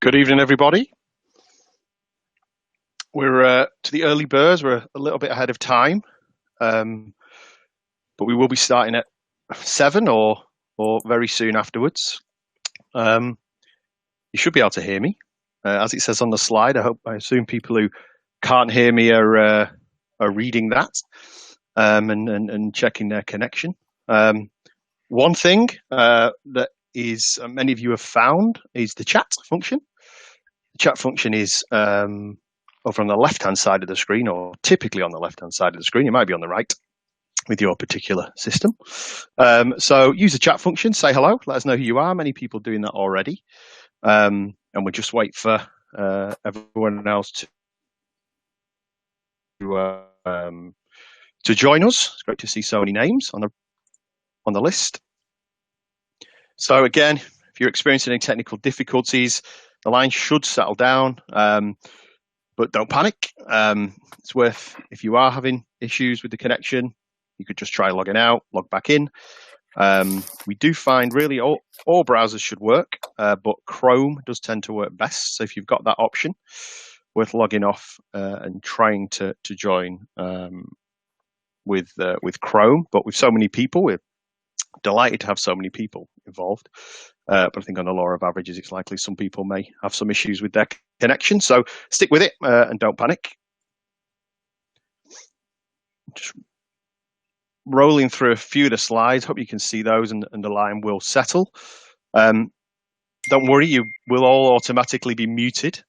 Good evening, everybody. We're to the early birds. We're a little bit ahead of time, but we will be starting at 7 or very soon afterwards. You should be able to hear me, as it says on the slide. I assume people who can't hear me are reading that and checking their connection. One thing that is many of you have found is the chat function. The chat function is over on the left-hand side of the screen, or typically on the left-hand side of the screen. It might be on the right with your particular system. So use the chat function, say hello, let us know who you are. Many people doing that already. And we'll just wait for everyone else to join us. It's great to see so many names on the list. So again, if you're experiencing any technical difficulties, the line should settle down, but don't panic. It's worth, if you are having issues with the connection, you could just try logging out, log back in. We do find really all browsers should work, but Chrome does tend to work best. So if you've got that option, worth logging off and trying to join with Chrome. But with so many people, we're delighted to have so many people involved. But I think on the law of averages, it's likely some people may have some issues with their connection. So stick with it and don't panic. Just rolling through a few of the slides. Hope you can see those and the line will settle. Don't worry, you will all automatically be muted.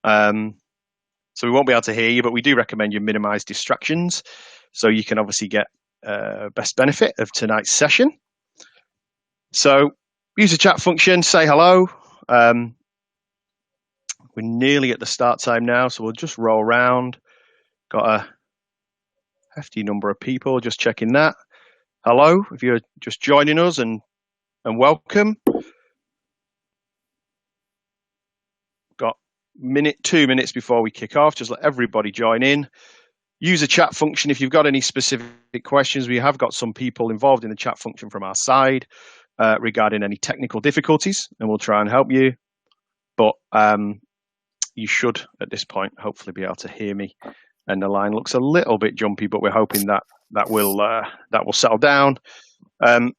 So we won't be able to hear you, but we do recommend you minimize distractions so you can obviously get best benefit of tonight's session. So use the chat function, say hello. We're nearly at the start time now, so we'll just roll around. Got a hefty number of people, just checking that. Hello, if you're just joining us, and welcome. Got 2 minutes before we kick off. Just let everybody join in. Use the chat function if you've got any specific questions. We have got some people involved in the chat function from our side regarding any technical difficulties, and we'll try and help you. But you should, at this point, hopefully be able to hear me. And the line looks a little bit jumpy, but we're hoping that will settle down. And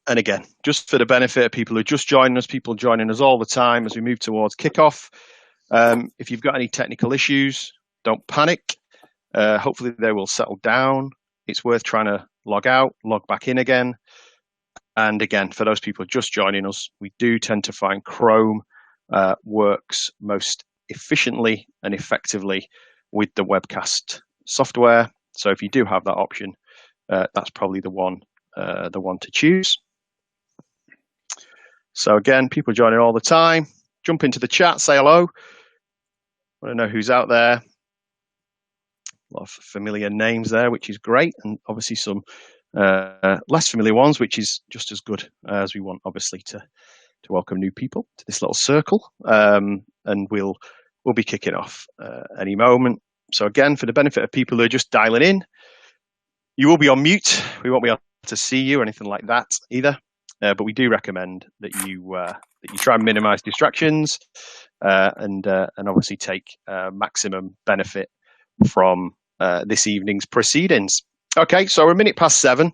again, just for the benefit of people who are just joining us, people joining us all the time as we move towards kickoff. If you've got any technical issues, don't panic. Hopefully they will settle down. It's worth trying to log out, log back in again. And again, for those people just joining us, we do tend to find Chrome works most efficiently and effectively with the webcast software. So if you do have that option, that's probably the one to choose. So again, people joining all the time. Jump into the chat, say hello. I want to know who's out there. A lot of familiar names there, which is great, and obviously some less familiar ones, which is just as good as we want, obviously, to welcome new people to this little circle. And we'll be kicking off any moment. So again, for the benefit of people who are just dialing in, you will be on mute. We won't be able to see you or anything like that either. But we do recommend that you try and minimize distractions and obviously take maximum benefit from this evening's proceedings. Okay, so we're a minute past 7.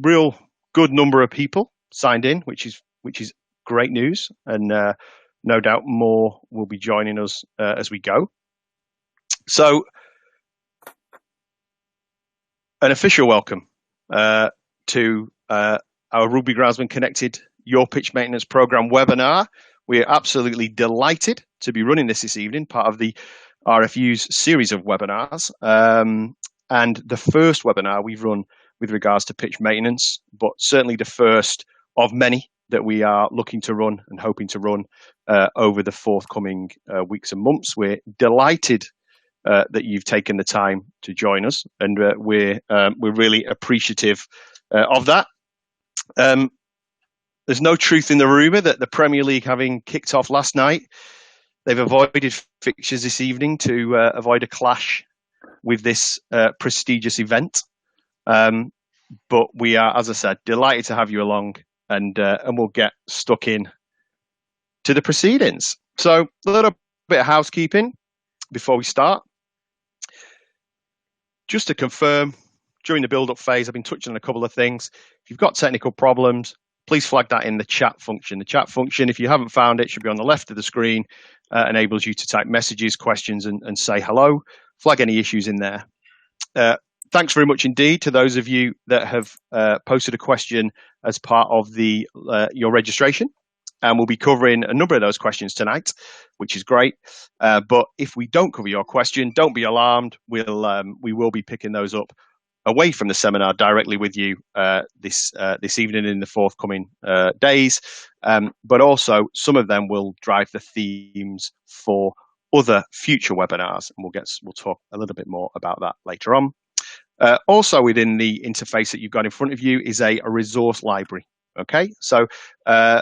Real good number of people signed in, which is great news, and no doubt more will be joining us as we go. So, an official welcome to our Rugby Groundsman Connected Your Pitch Maintenance Program webinar. We are absolutely delighted to be running this evening, part of the RFU's series of webinars, and the first webinar we've run with regards to pitch maintenance, but certainly the first of many that we are looking to run and hoping to run over the forthcoming weeks and months. We're delighted that you've taken the time to join us, and we're really appreciative of that. There's no truth in the rumour that the Premier League, having kicked off last night, they've avoided fixtures this evening to avoid a clash with this prestigious event. But we are, as I said, delighted to have you along and we'll get stuck in to the proceedings. So a little bit of housekeeping before we start. Just to confirm, during the build-up phase, I've been touching on a couple of things. If you've got technical problems, please flag that in the chat function. The chat function, if you haven't found it, should be on the left of the screen. Enables you to type messages, questions, and say hello. Flag any issues in there. Thanks very much indeed to those of you that have posted a question as part of your registration. And we'll be covering a number of those questions tonight, which is great. But if we don't cover your question, don't be alarmed. We will be picking those up away from the seminar directly with you this evening in the forthcoming days. But also, some of them will drive the themes for other future webinars, and we'll talk a little bit more about that later on. Also, within the interface that you've got in front of you is a resource library. Okay, so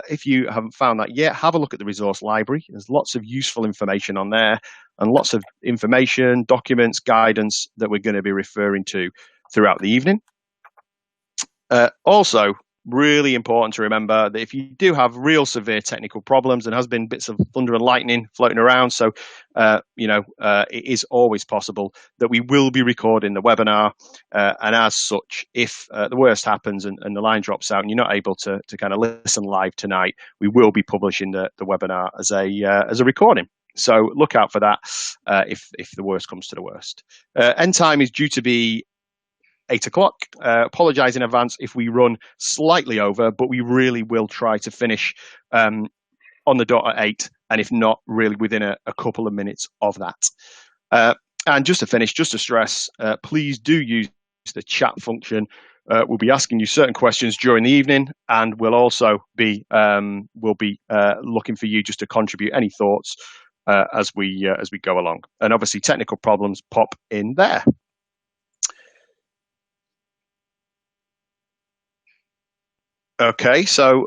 if you haven't found that yet, have a look at the resource library. There's lots of useful information on there, and lots of information, documents, guidance that we're going to be referring to throughout the evening. Also, really important to remember that if you do have real severe technical problems, and has been bits of thunder and lightning floating around, so it is always possible that we will be recording the webinar, and as such, if the worst happens and the line drops out and you're not able to kind of listen live tonight, we will be publishing the webinar as a recording. So look out for that if the worst comes to the worst. End time is due to be 8 o'clock. Apologise in advance if we run slightly over, but we really will try to finish on the dot at 8, and if not, really within a couple of minutes of that. And just to finish, just to stress, please do use the chat function. We'll be asking you certain questions during the evening, and we'll also be looking for you just to contribute any thoughts as we go along. And obviously, technical problems pop in there. Okay, so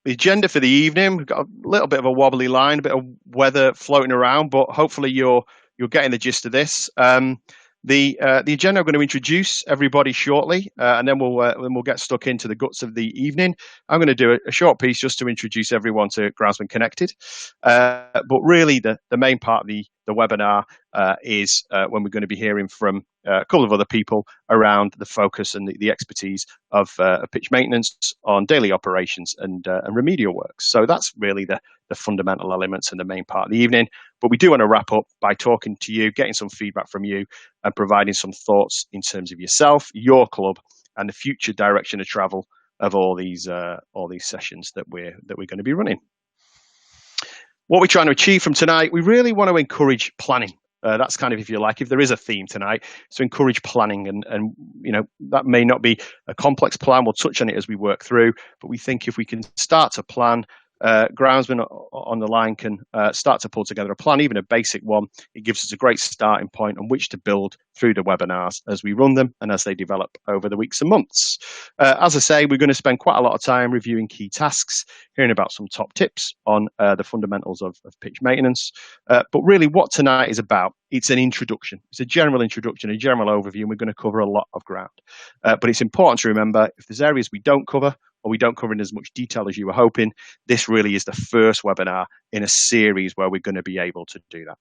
the agenda for the evening, we've got a little bit of a wobbly line, a bit of weather floating around, but hopefully you're getting the gist of this. The agenda, I'm going to introduce everybody shortly, and then we'll get stuck into the guts of the evening. I'm going to do a short piece just to introduce everyone to Groundsman Connected. But really, the main part of the webinar is when we're going to be hearing from a couple of other people around the focus and the expertise of pitch maintenance on daily operations and remedial works. So that's really the fundamental elements and the main part of the evening. But we do want to wrap up by talking to you, getting some feedback from you, and providing some thoughts in terms of yourself, your club, and the future direction of travel of all these sessions that we're going to be running. What we're trying to achieve from tonight, we really want to encourage planning. That's kind of, if you like, if there is a theme tonight, so encourage planning, and that may not be a complex plan. We'll touch on it as we work through, but we think if we can start to plan, groundsmen on the line can start to pull together a plan, even a basic one. It gives us a great starting point on which to build through the webinars as we run them and as they develop over the weeks and months. As I say, we're going to spend quite a lot of time reviewing key tasks, hearing about some top tips on the fundamentals of pitch maintenance. But really what tonight is about, it's an introduction. It's a general introduction, a general overview, and we're going to cover a lot of ground. But it's important to remember, if there's areas we don't cover, or we don't cover in as much detail as you were hoping, this really is the first webinar in a series where we're going to be able to do that.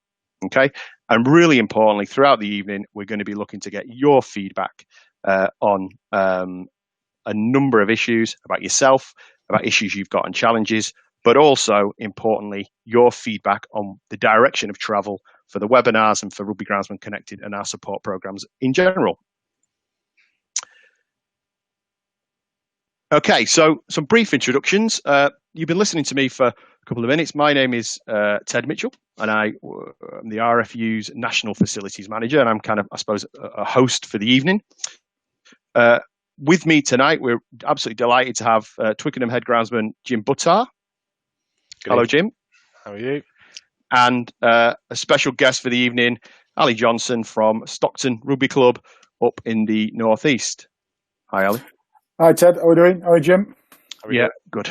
Okay, and really importantly, throughout the evening, we're going to be looking to get your feedback on a number of issues about yourself, about issues you've got and challenges, but also, importantly, your feedback on the direction of travel for the webinars and for Rugby Groundsman Connected and our support programs in general. Okay, so some brief introductions. You've been listening to me for a couple of minutes. My name is Ted Mitchell, and I'm the RFU's National Facilities Manager, and I'm kind of, I suppose, a host for the evening. With me tonight, we're absolutely delighted to have Twickenham Head Groundsman Jim Buttar. Hello, Jim. How are you? And a special guest for the evening, Ali Johnson from Stockton Rugby Club up in the northeast. Hi, Ali. Hi, Ted. How are we doing? How are you, Jim? Yeah, good.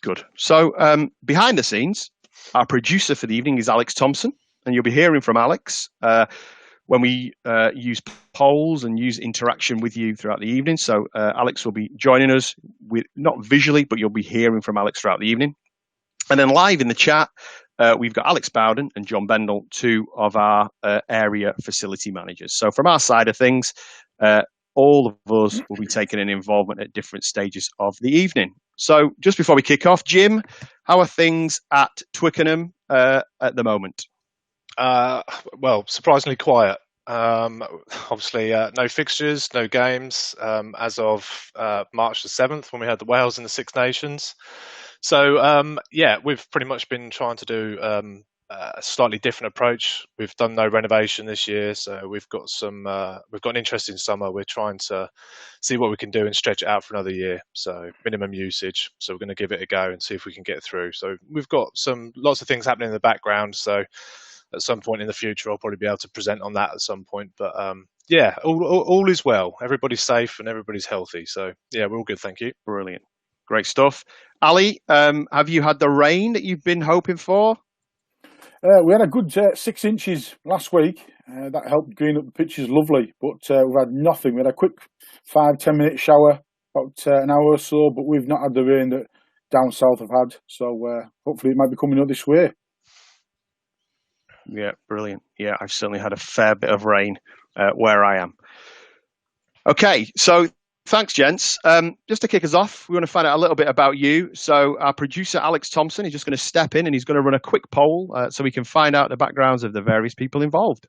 Good. So behind the scenes, our producer for the evening is Alex Thompson, and you'll be hearing from Alex. when we use polls and use interaction with you throughout the evening. So Alex will be joining us, not visually, but you'll be hearing from Alex throughout the evening. And then live in the chat, we've got Alex Bowden and John Bendel, two of our area facility managers. So from our side of things, all of us will be taking an involvement at different stages of the evening. So just before we kick off, Jim, how are things at Twickenham at the moment? Well, surprisingly quiet. Obviously, no fixtures, no games as of March the 7th when we had the Wales in the Six Nations. So, yeah, we've pretty much been trying to do a slightly different approach. We've done no renovation this year, so we've got an interesting summer. We're trying to see what we can do and stretch it out for another year. So minimum usage. So we're going to give it a go and see if we can get through. So we've got lots of things happening in the background. So at some point in the future, I'll probably be able to present on that at some point. But yeah, all is well. Everybody's safe and everybody's healthy. So yeah, we're all good. Thank you. Brilliant. Great stuff. Ali, have you had the rain that you've been hoping for? We had a good 6 inches last week. That helped green up the pitches lovely, but we've had nothing. We had a quick 5-10 minute shower, about an hour or so, but we've not had the rain that down south have had. So hopefully it might be coming up this way. Yeah, brilliant. Yeah, I've certainly had a fair bit of rain where I am. Okay, so thanks, gents. Just to kick us off, we want to find out a little bit about you. So our producer, Alex Thompson, is just going to step in and he's going to run a quick poll so we can find out the backgrounds of the various people involved.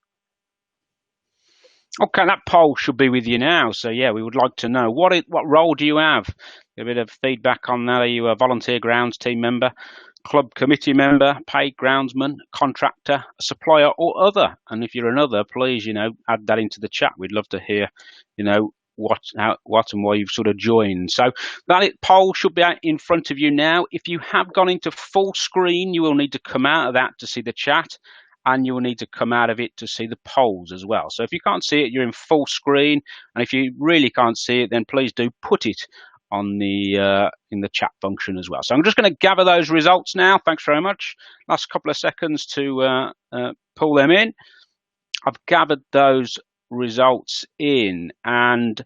Okay, that poll should be with you now. So, yeah, we would like to know what role do you have? A bit of feedback on that. Are you a volunteer grounds team member, club committee member, paid groundsman, contractor, a supplier, or other? And if you're another, please, add that into the chat. We'd love to hear, what and why you've sort of joined. So that poll should be out in front of you now. If you have gone into full screen, you will need to come out of that to see the chat, and you will need to come out of it to see the polls as well. So if you can't see it, you're in full screen, and if you really can't see it, then please do put it on the in the chat function as well. So I'm just going to gather those results now. Thanks very much. Last couple of seconds to pull them in. I've gathered those results in, and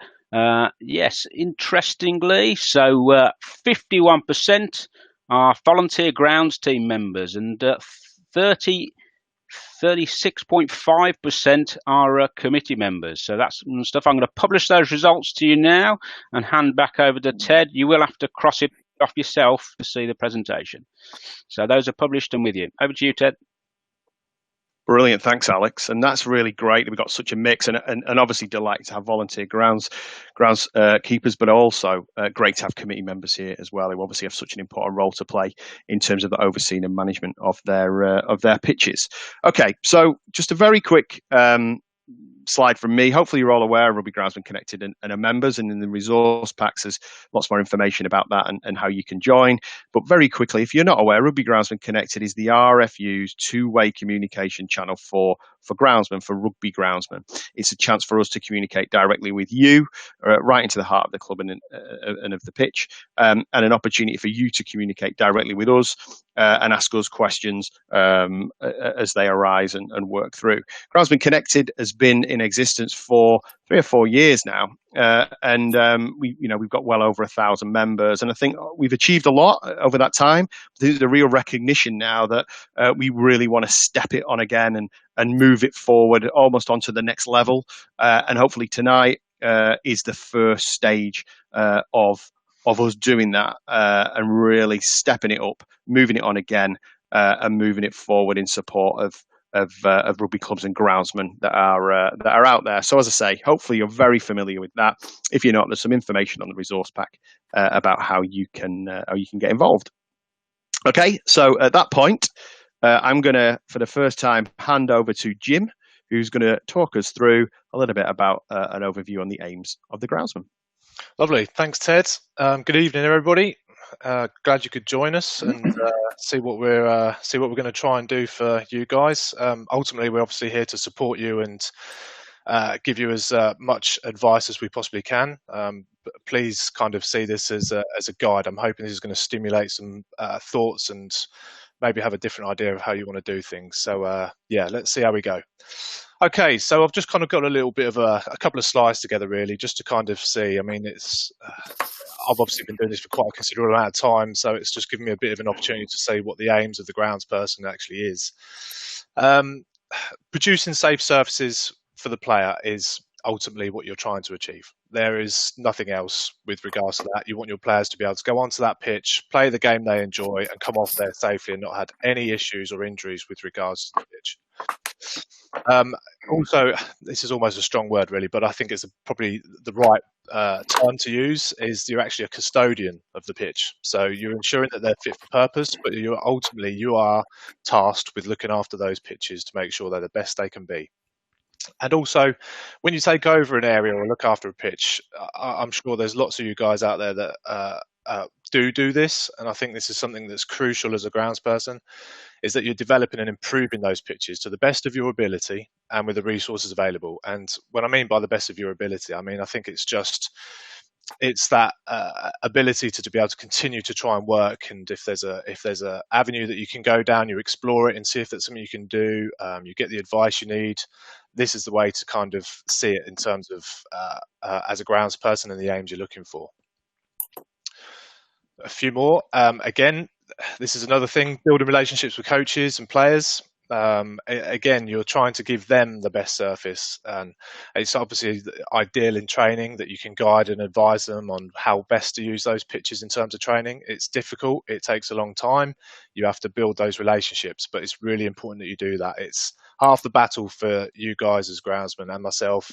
yes, interestingly, so 51% are volunteer grounds team members, and 36.5% are committee members. So that's stuff. I'm going to publish those results to you now and hand back over to Ted. You will have to cross it off yourself to see the presentation. So those are published and with you. Over to you, Ted. Brilliant. Thanks, Alex. And that's really great. We've got such a mix and obviously delighted to have volunteer grounds keepers, but also great to have committee members here as well, who obviously have such an important role to play in terms of the overseeing and management of their pitches. Okay, so just a very quick slide from me. Hopefully you're all aware of Rugby Groundsman Connected and are members, and in the resource packs there's lots more information about that and how you can join. But very quickly, if you're not aware, Rugby Groundsman Connected is the RFU's two-way communication channel for groundsmen, for rugby groundsmen. It's a chance for us to communicate directly with you, right into the heart of the club and of the pitch, and an opportunity for you to communicate directly with us and ask us questions as they arise and work through. Groundsman Connected has been in existence for 3 or 4 years now, and we've got well over 1,000 members, and I think we've achieved a lot over that time. There's a real recognition now that we really want to step it on again and move it forward almost onto the next level, and hopefully tonight is the first stage of us doing that and really stepping it up, moving it on again, and moving it forward in support of rugby clubs and groundsmen that are out there. So as I say, hopefully you're very familiar with that. If you're not, there's some information on the resource pack about how you can get involved. Okay, so at that point, I'm going to, for the first time, hand over to Jim, who's going to talk us through a little bit about an overview on the aims of the groundsman. Lovely. Thanks, Ted. Good evening, everybody. Glad you could join us and see what we're going to try and do for you guys. Ultimately, we're obviously here to support you and give you as much advice as we possibly can. But please kind of see this as a guide. I'm hoping this is going to stimulate some thoughts and maybe have a different idea of how you want to do things. So yeah, let's see how we go. Okay, so I've just kind of got a little bit of a couple of slides together, really, just to kind of see. I mean, I've obviously been doing this for quite a considerable amount of time, so it's just given me a bit of an opportunity to see what the aims of the groundsperson actually is. Producing safe surfaces for the player is ultimately what you're trying to achieve. There is nothing else with regards to that. You want your players to be able to go onto that pitch, play the game they enjoy, and come off there safely and not had any issues or injuries with regards to the pitch. Also, this is almost a strong word, really, but I think it's probably the right term to use. Is you're actually a custodian of the pitch, so you're ensuring that they're fit for purpose, but you are tasked with looking after those pitches to make sure they're the best they can be. And also, when you take over an area or look after a pitch, I'm sure there's lots of you guys out there that do this, and I think this is something that's crucial as a groundsperson, is that you're developing and improving those pitches to the best of your ability and with the resources available. And what I mean by the best of your ability, I mean, I think it's that ability to be able to continue to try and work, and if there's a avenue that you can go down, you explore it and see if that's something you can do. You get the advice you need. This is the way to kind of see it in terms of as a groundsperson and the aims you're looking for. A few more. Again, this is another thing, building relationships with coaches and players. Again, you're trying to give them the best surface, and it's obviously ideal in training that you can guide and advise them on how best to use those pitches in terms of training. It's difficult, it takes a long time, you have to build those relationships, but it's really important that you do that. It's half the battle for you guys as groundsmen and myself.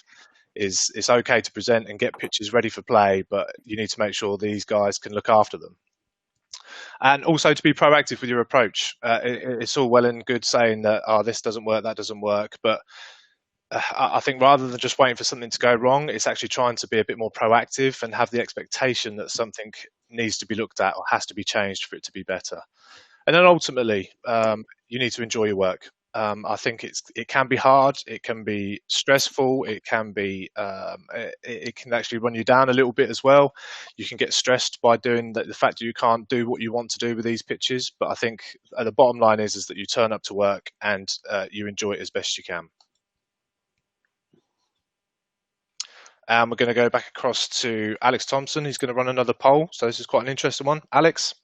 It's okay to present and get pitches ready for play, but you need to make sure these guys can look after them. And also to be proactive with your approach. It's all well and good saying that, this doesn't work, that doesn't work, but I think rather than just waiting for something to go wrong, it's actually trying to be a bit more proactive and have the expectation that something needs to be looked at or has to be changed for it to be better. And then ultimately, you need to enjoy your work. I think it can be hard, it can be stressful, it can actually run you down a little bit as well. You can get stressed by doing the fact that you can't do what you want to do with these pitches. But I think the bottom line is that you turn up to work and you enjoy it as best you can. And we're going to go back across to Alex Thompson. He's going to run another poll. So this is quite an interesting one. Alex?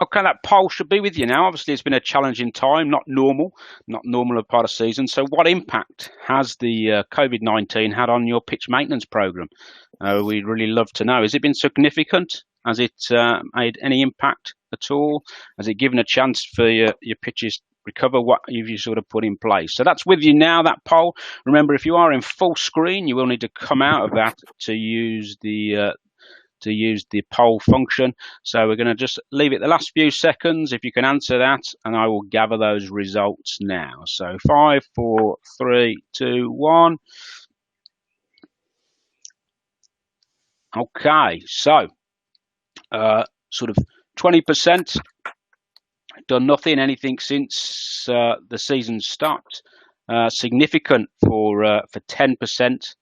Okay, that poll should be with you now. Obviously, it's been a challenging time, not normal of part of season. So what impact has the COVID-19 had on your pitch maintenance program? We'd really love to know. Has it been significant? Has it made any impact at all? Has it given a chance for your pitches recover? What have you sort of put in place? So that's with you now, that poll. Remember, if you are in full screen, you will need to come out of that to use the poll function. So we're going to just leave it the last few seconds if you can answer that, and I will gather those results now. So 5, 4, 3, 2, 1. Okay, so sort of 20% done nothing, anything since the season stopped. Significant for 10%.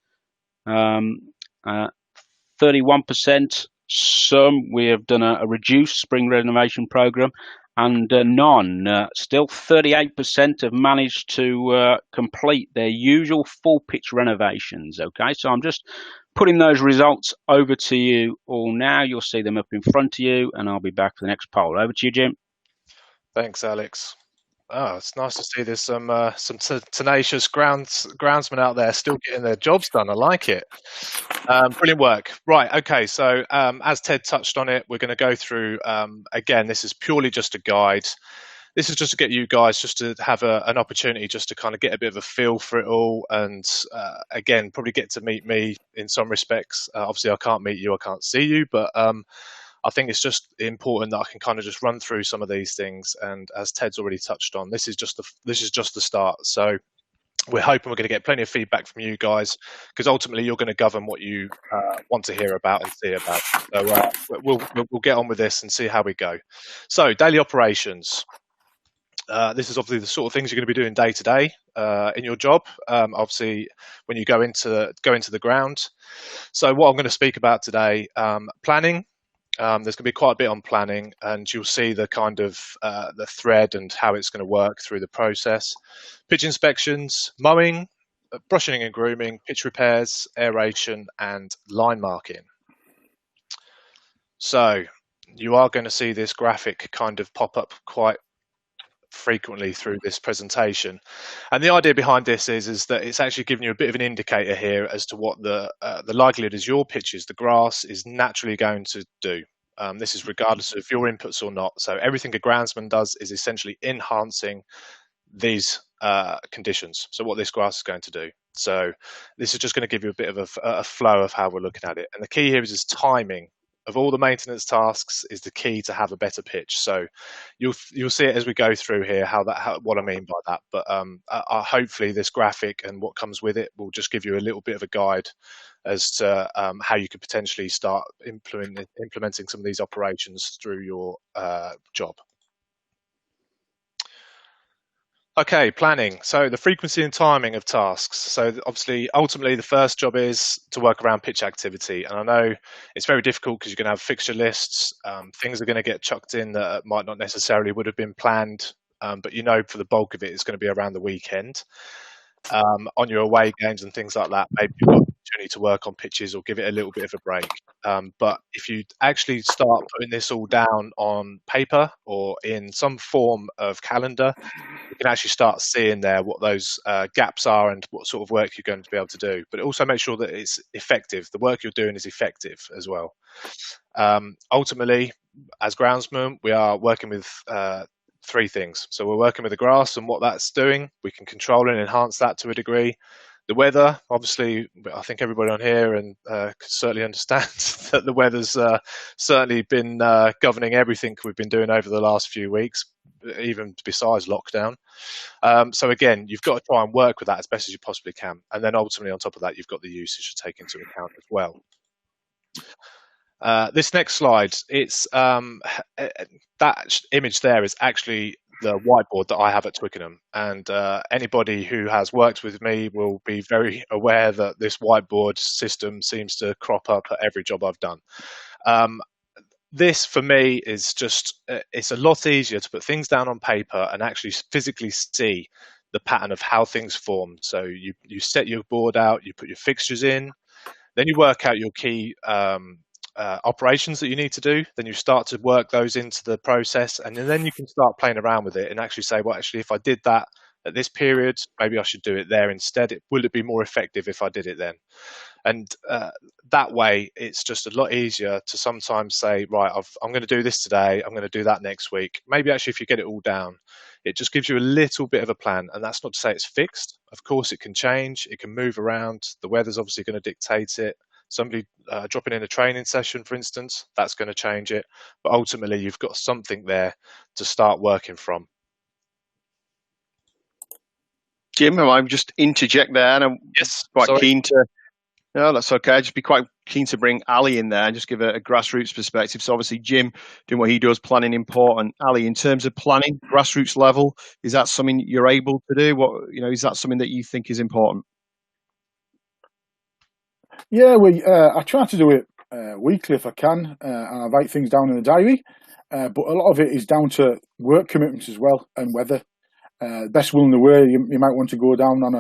31%, some we have done a reduced spring renovation program, and none. Still 38% have managed to complete their usual full pitch renovations. Okay, so I'm just putting those results over to you all now. You'll see them up in front of you, and I'll be back for the next poll. Over to you, Jim. Thanks, Alex. Oh, it's nice to see there's some tenacious groundsmen out there still getting their jobs done. I like it. Brilliant work. Right, okay, so as Ted touched on it, we're going to go through, again, this is purely just a guide. This is just to get you guys just to have an opportunity just to kind of get a bit of a feel for it all, and again, probably get to meet me in some respects. Obviously, I can't meet you, I can't see you, but I think it's just important that I can kind of just run through some of these things. And as Ted's already touched on, this is just the start. So we're hoping we're going to get plenty of feedback from you guys, because ultimately you're going to govern what you want to hear about and see about. So we'll get on with this and see how we go. So daily operations. This is obviously the sort of things you're going to be doing day to day in your job. Obviously, when you go into the ground. So what I'm going to speak about today: planning, There's going to be quite a bit on planning, and you'll see the kind of the thread and how it's going to work through the process. Pitch inspections, mowing, brushing and grooming, pitch repairs, aeration, and line marking. So you are going to see this graphic kind of pop up quite frequently through this presentation, and the idea behind this is that it's actually giving you a bit of an indicator here as to what the likelihood is your pitches, the grass, is naturally going to do. This is regardless of your inputs or not. So everything a groundsman does is essentially enhancing these conditions. So what this grass is going to do. So this is just going to give you a bit of a flow of how we're looking at it. And the key here is timing. Of all the maintenance tasks is the key to have a better pitch. So you'll see it as we go through here what I mean by that. But hopefully this graphic and what comes with it will just give you a little bit of a guide as to how you could potentially start implementing some of these operations through your job. Okay, planning. So the frequency and timing of tasks. So obviously, ultimately, the first job is to work around pitch activity. And I know it's very difficult because you're going to have fixture lists. Things are going to get chucked in that might not necessarily would have been planned. But you know, for the bulk of it, it's going to be around the weekend. On your away games and things like that, maybe you've got an opportunity to work on pitches or give it a little bit of a break. But if you actually start putting this all down on paper or in some form of calendar, you can actually start seeing there what those gaps are and what sort of work you're going to be able to do. But also make sure that it's effective. The work you're doing is effective as well. Ultimately, as groundsmen, we are working with three things. So we're working with the grass and what that's doing. We can control and enhance that to a degree. The weather, obviously, I think everybody on here and can certainly understand that the weather's certainly been governing everything we've been doing over the last few weeks, even besides lockdown. So again, you've got to try and work with that as best as you possibly can. And then ultimately on top of that, you've got the usage to take into account as well. This next slide, it's that image there is actually the whiteboard that I have at Twickenham, and anybody who has worked with me will be very aware that this whiteboard system seems to crop up at every job I've done. This for me is just, it's a lot easier to put things down on paper and actually physically see the pattern of how things form. So you set your board out, you put your fixtures in, then you work out your key operations that you need to do, then you start to work those into the process, and then you can start playing around with it and actually say, well, actually, if I did that at this period, maybe I should do it there instead. Will it be more effective if I did it then? And that way, it's just a lot easier to sometimes say, right, I'm going to do this today, I'm going to do that next week. Maybe actually, if you get it all down, it just gives you a little bit of a plan. And that's not to say it's fixed. Of course, it can change, it can move around. The weather's obviously going to dictate it. Somebody dropping in a training session, for instance, that's going to change it. But ultimately, you've got something there to start working from. Jim, I might just interject there, and I'm quite keen to. No, that's okay. I'd just be quite keen to bring Ali in there and just give a grassroots perspective. So obviously, Jim doing what he does, planning important. Ali, in terms of planning, grassroots level, is that something you're able to do? Is that something that you think is important? Yeah, I try to do it weekly if I can, and I write things down in the diary. But a lot of it is down to work commitments as well and weather. Best will in the way, you might want to go down on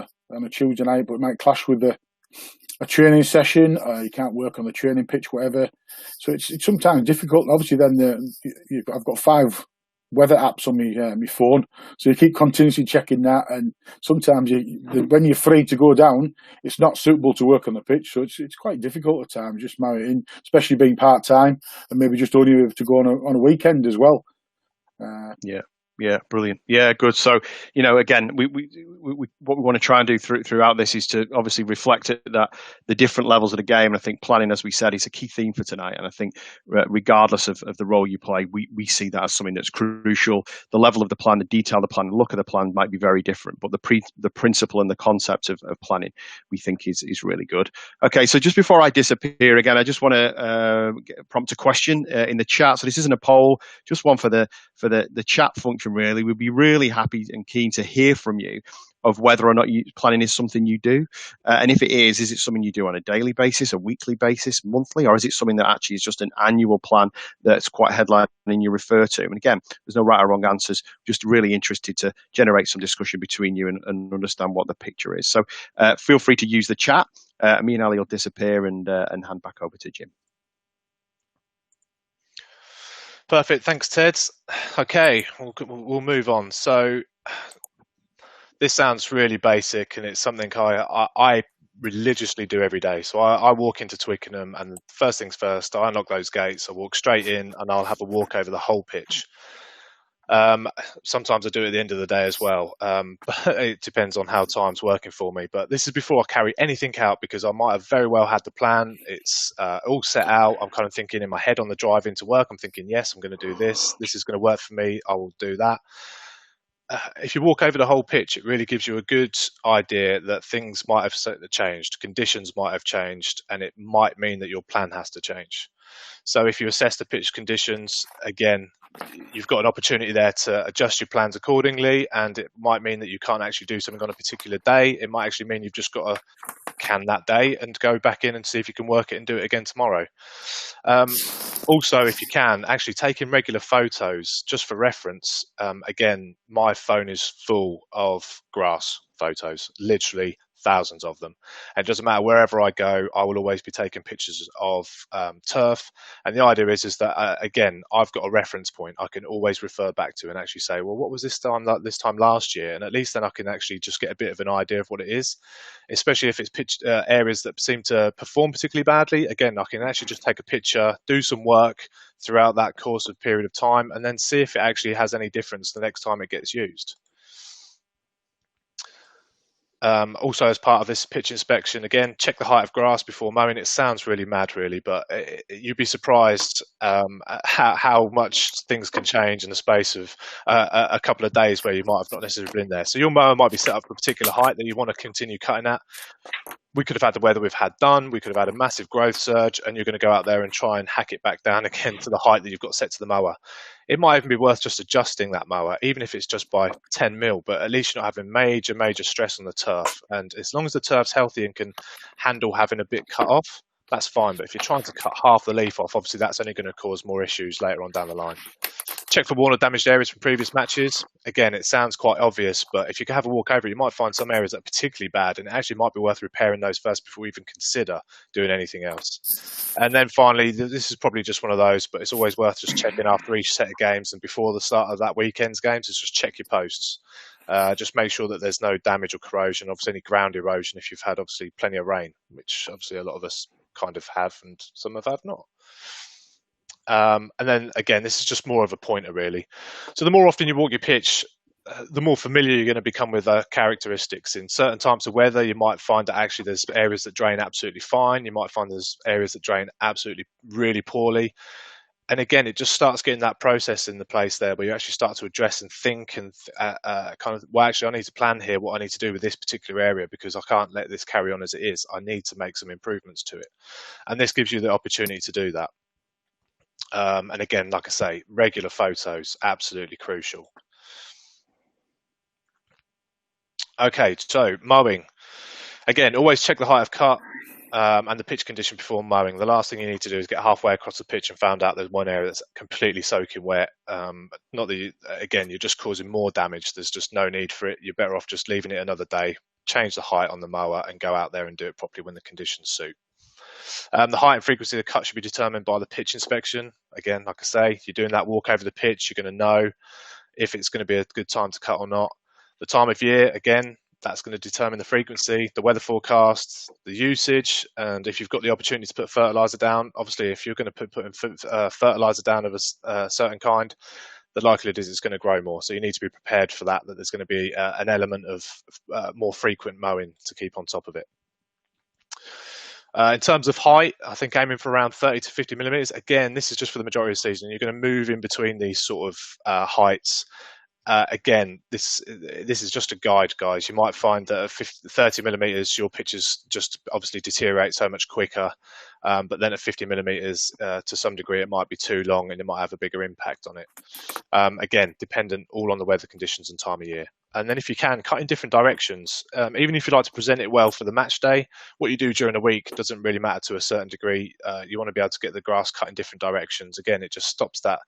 a Tuesday night, but it might clash with a training session. You can't work on the training pitch, whatever. So it's sometimes difficult. Obviously, then I've got 5 weather apps on my phone, so you keep continuously checking that. And sometimes when you're free to go down, it's not suitable to work on the pitch. So it's quite difficult at times, just marry it in, especially being part time and maybe just only able to go on a weekend as well. Yeah, brilliant. Yeah, good. So, again, we what we want to try and do throughout this is to obviously reflect that the different levels of the game. And I think planning, as we said, is a key theme for tonight. And I think regardless of the role you play, we see that as something that's crucial. The level of the plan, the detail of the plan, the look of the plan might be very different, but the principle and the concept of planning, we think is really good. Okay, so just before I disappear again, I just want to prompt a question in the chat. So this isn't a poll, just one for the chat function. Really, we'd be really happy and keen to hear from you of whether or not planning is something you do. And if it is it something you do on a daily basis, a weekly basis, monthly, or is it something that actually is just an annual plan that's quite headlining you refer to? And again, there's no right or wrong answers, just really interested to generate some discussion between you and understand what the picture is. So feel free to use the chat. Me and Ali will disappear and hand back over to Jim. Perfect. Thanks, Ted. Okay, we'll move on. So this sounds really basic, and it's something I religiously do every day. So I walk into Twickenham, and first things first, I unlock those gates, I walk straight in, and I'll have a walk over the whole pitch. Sometimes I do it at the end of the day as well, but it depends on how time's working for me. But this is before I carry anything out, because I might have very well had the plan. It's all set out. I'm kind of thinking in my head on the drive into work. I'm thinking, yes, I'm going to do this. This is going to work for me. I will do that. If you walk over the whole pitch, it really gives you a good idea that things might have changed, conditions might have changed, and it might mean that your plan has to change. So if you assess the pitch conditions, again, you've got an opportunity there to adjust your plans accordingly, and it might mean that you can't actually do something on a particular day. It might actually mean you've just got to can that day and go back in and see if you can work it and do it again tomorrow. Also, if you can, actually taking regular photos just for reference. Again, my phone is full of grass photos, literally thousands of them. And it doesn't matter wherever I go, I will always be taking pictures of turf. And the idea is that again, I've got a reference point I can always refer back to and actually say, well, what was this time last year? And at least then I can actually just get a bit of an idea of what it is, especially if it's pitched areas that seem to perform particularly badly. Again, I can actually just take a picture, do some work throughout that course of period of time, and then see if it actually has any difference the next time it gets used. Also, as part of this pitch inspection, again, check the height of grass before mowing. It sounds really mad, really, but you'd be surprised how much things can change in the space of a couple of days where you might have not necessarily been there. So your mower might be set up for a particular height that you want to continue cutting at. We could have had the weather we've had done. We could have had a massive growth surge, and you're going to go out there and try and hack it back down again to the height that you've got set to the mower. It might even be worth just adjusting that mower, even if it's just by 10 mil, but at least you're not having major stress on the turf. And as long as the turf's healthy and can handle having a bit cut off, that's fine. But if you're trying to cut half the leaf off, obviously that's only going to cause more issues later on down the line. Check for worn or damaged areas from previous matches. Again, it sounds quite obvious, but if you can have a walk over, you might find some areas that are particularly bad, and it actually might be worth repairing those first before we even consider doing anything else. And then finally, this is probably just one of those, but it's always worth just checking after each set of games and before the start of that weekend's games, is just check your posts. Just make sure that there's no damage or corrosion, obviously any ground erosion if you've had obviously plenty of rain, which obviously a lot of us kind of have and some have not. And then again, this is just more of a pointer really. So the more often you walk your pitch, the more familiar you're going to become with characteristics. In certain types of weather, you might find that actually there's areas that drain absolutely fine. You might find there's areas that drain absolutely really poorly. And again, it just starts getting that process in the place there where you actually start to address and think and kind of, well, actually, I need to plan here what I need to do with this particular area because I can't let this carry on as it is. I need to make some improvements to it. And this gives you the opportunity to do that. And again, like I say, regular photos, absolutely crucial. Okay, so mowing. Again, always check the height of cut and the pitch condition before mowing. The last thing you need to do is get halfway across the pitch and found out there's one area that's completely soaking wet. Not that again, you're just causing more damage. There's just no need for it. You're better off just leaving it another day, change the height on the mower and go out there and do it properly when the conditions suit. The height and frequency of the cut should be determined by the pitch inspection. Again, like I say, you're doing that walk over the pitch, you're going to know if it's going to be a good time to cut or not. The time of year, again, that's going to determine the frequency, the weather forecast, the usage, and if you've got the opportunity to put fertilizer down. Obviously, if you're going to put fertilizer down of a certain kind, the likelihood is it's going to grow more. So you need to be prepared for that there's going to be an element of more frequent mowing to keep on top of it. In terms of height, I think aiming for around 30 to 50 millimeters. Again, this is just for the majority of the season. You're going to move in between these sort of heights. Again, this is just a guide, guys. You might find that at 30 millimeters, your pitches just obviously deteriorate so much quicker. But then at 50 millimeters, to some degree, it might be too long and it might have a bigger impact on it. Again, dependent all on the weather conditions and time of year. And then if you can, cut in different directions. Even if you like to present it well for the match day, what you do during the week doesn't really matter to a certain degree. You want to be able to get the grass cut in different directions. Again, it just stops that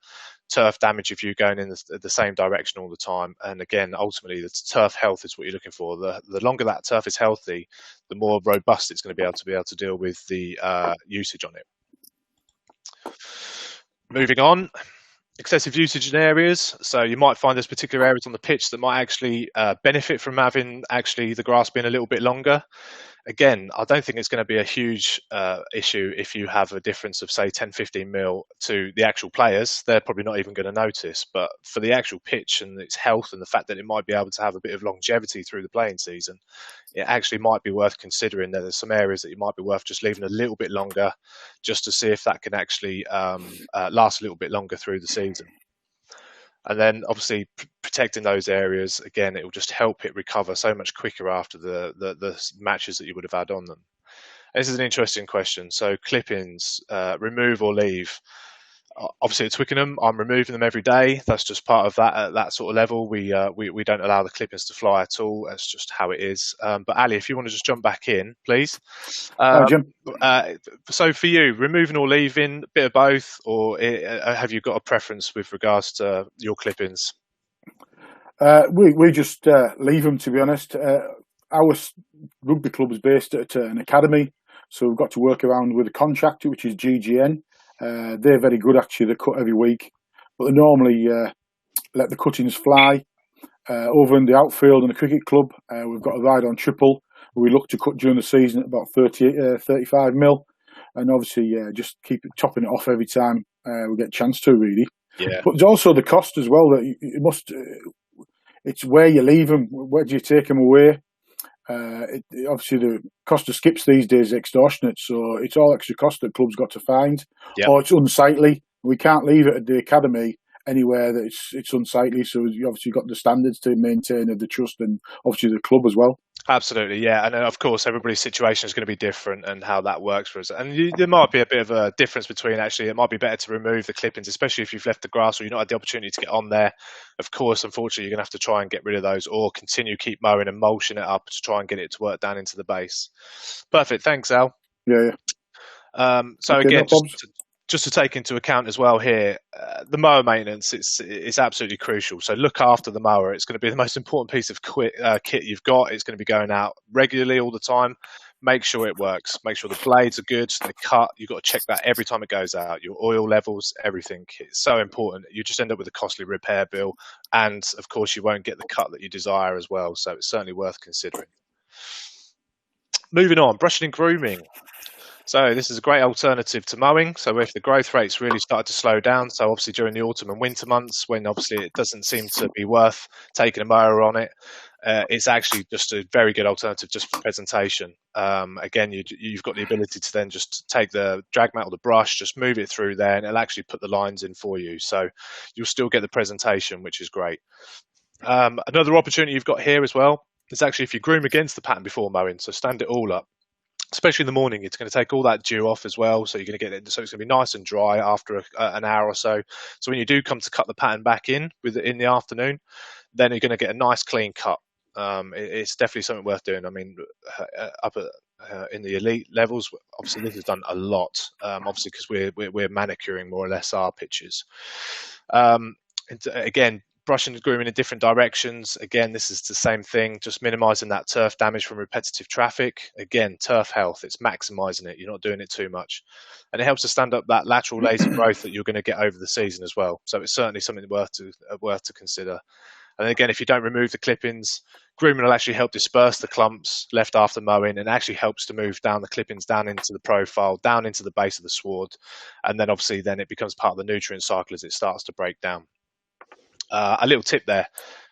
turf damage if you're going in the same direction all the time. And again, ultimately, the turf health is what you're looking for. The longer that turf is healthy, the more robust it's going to be able to deal with the usage on it. Moving on. Excessive usage in areas. So you might find there's particular areas on the pitch that might actually benefit from having actually the grass being a little bit longer. Again, I don't think it's going to be a huge issue if you have a difference of, say, 10, 15 mil to the actual players. They're probably not even going to notice. But for the actual pitch and its health and the fact that it might be able to have a bit of longevity through the playing season, it actually might be worth considering that there's some areas that you might be worth just leaving a little bit longer just to see if that can actually last a little bit longer through the season. And then obviously protecting those areas, again, it will just help it recover so much quicker after the matches that you would have had on them. This is an interesting question. So clip-ins, remove or leave. Obviously at Twickenham, I'm removing them every day. That's just part of that at that sort of level. We don't allow the clip-ins to fly at all. That's just how it is. But Ali, if you want to just jump back in, please. Hi, Jim. So for you, removing or leaving, a bit of both, or have you got a preference with regards to your clip-ins? We just leave them, to be honest. Our rugby club is based at an academy, so we've got to work around with a contractor, which is GGN. They're very good, actually. They cut every week, but they normally let the cuttings fly. Over in the outfield in the cricket club, we've got a ride-on triple. We look to cut during the season at about 35 mil, and obviously just keep it topping it off every time we get a chance to, really. Yeah. But there's also the cost as well. That you must. It's where you leave them. Where do you take them away? Obviously, the cost of skips these days is extortionate, so it's all extra cost that clubs got to find. Yep. Or it's unsightly. We can't leave it at the academy anywhere that it's unsightly. So you obviously got the standards to maintain of the trust and obviously the club as well. Absolutely, yeah. And of course, everybody's situation is going to be different and how that works for us. And there might be a bit of a difference between actually, it might be better to remove the clippings, especially if you've left the grass or you've not had the opportunity to get on there. Of course, unfortunately, you're going to have to try and get rid of those or continue keep mowing and mulching it up to try and get it to work down into the base. Perfect. Thanks, Al. Yeah. So okay, again, no just to take into account as well here, the mower maintenance it's absolutely crucial. So look after the mower. It's going to be the most important piece of kit you've got. It's going to be going out regularly all the time. Make sure it works. Make sure the blades are good. They cut. You've got to check that every time it goes out. Your oil levels, everything. It's so important. You just end up with a costly repair bill, and of course you won't get the cut that you desire as well. So it's certainly worth considering. Moving on, brushing and grooming. So this is a great alternative to mowing. So if the growth rates really started to slow down, so obviously during the autumn and winter months, when obviously it doesn't seem to be worth taking a mower on it, it's actually just a very good alternative just for presentation. Again, you've got the ability to then just take the drag mat or the brush, just move it through there, and it'll actually put the lines in for you. So you'll still get the presentation, which is great. Another opportunity you've got here as well is actually if you groom against the pattern before mowing, so stand it all up. Especially in the morning, it's going to take all that dew off as well. So you're going to get it, so it's going to be nice and dry after an hour or so. So when you do come to cut the pattern back in in the afternoon, then you're going to get a nice clean cut. It's definitely something worth doing. I mean, up in the elite levels, obviously this is done a lot. Obviously because we're manicuring more or less our pitches. Again, brushing and grooming in different directions. Again, this is the same thing, just minimizing that turf damage from repetitive traffic. Again, turf health, it's maximizing it. You're not doing it too much. And it helps to stand up that lateral laser growth that you're going to get over the season as well. So it's certainly something worth to consider. And again, if you don't remove the clippings, grooming will actually help disperse the clumps left after mowing and actually helps to move down the clippings down into the profile, down into the base of the sward. And then obviously then it becomes part of the nutrient cycle as it starts to break down. A little tip there.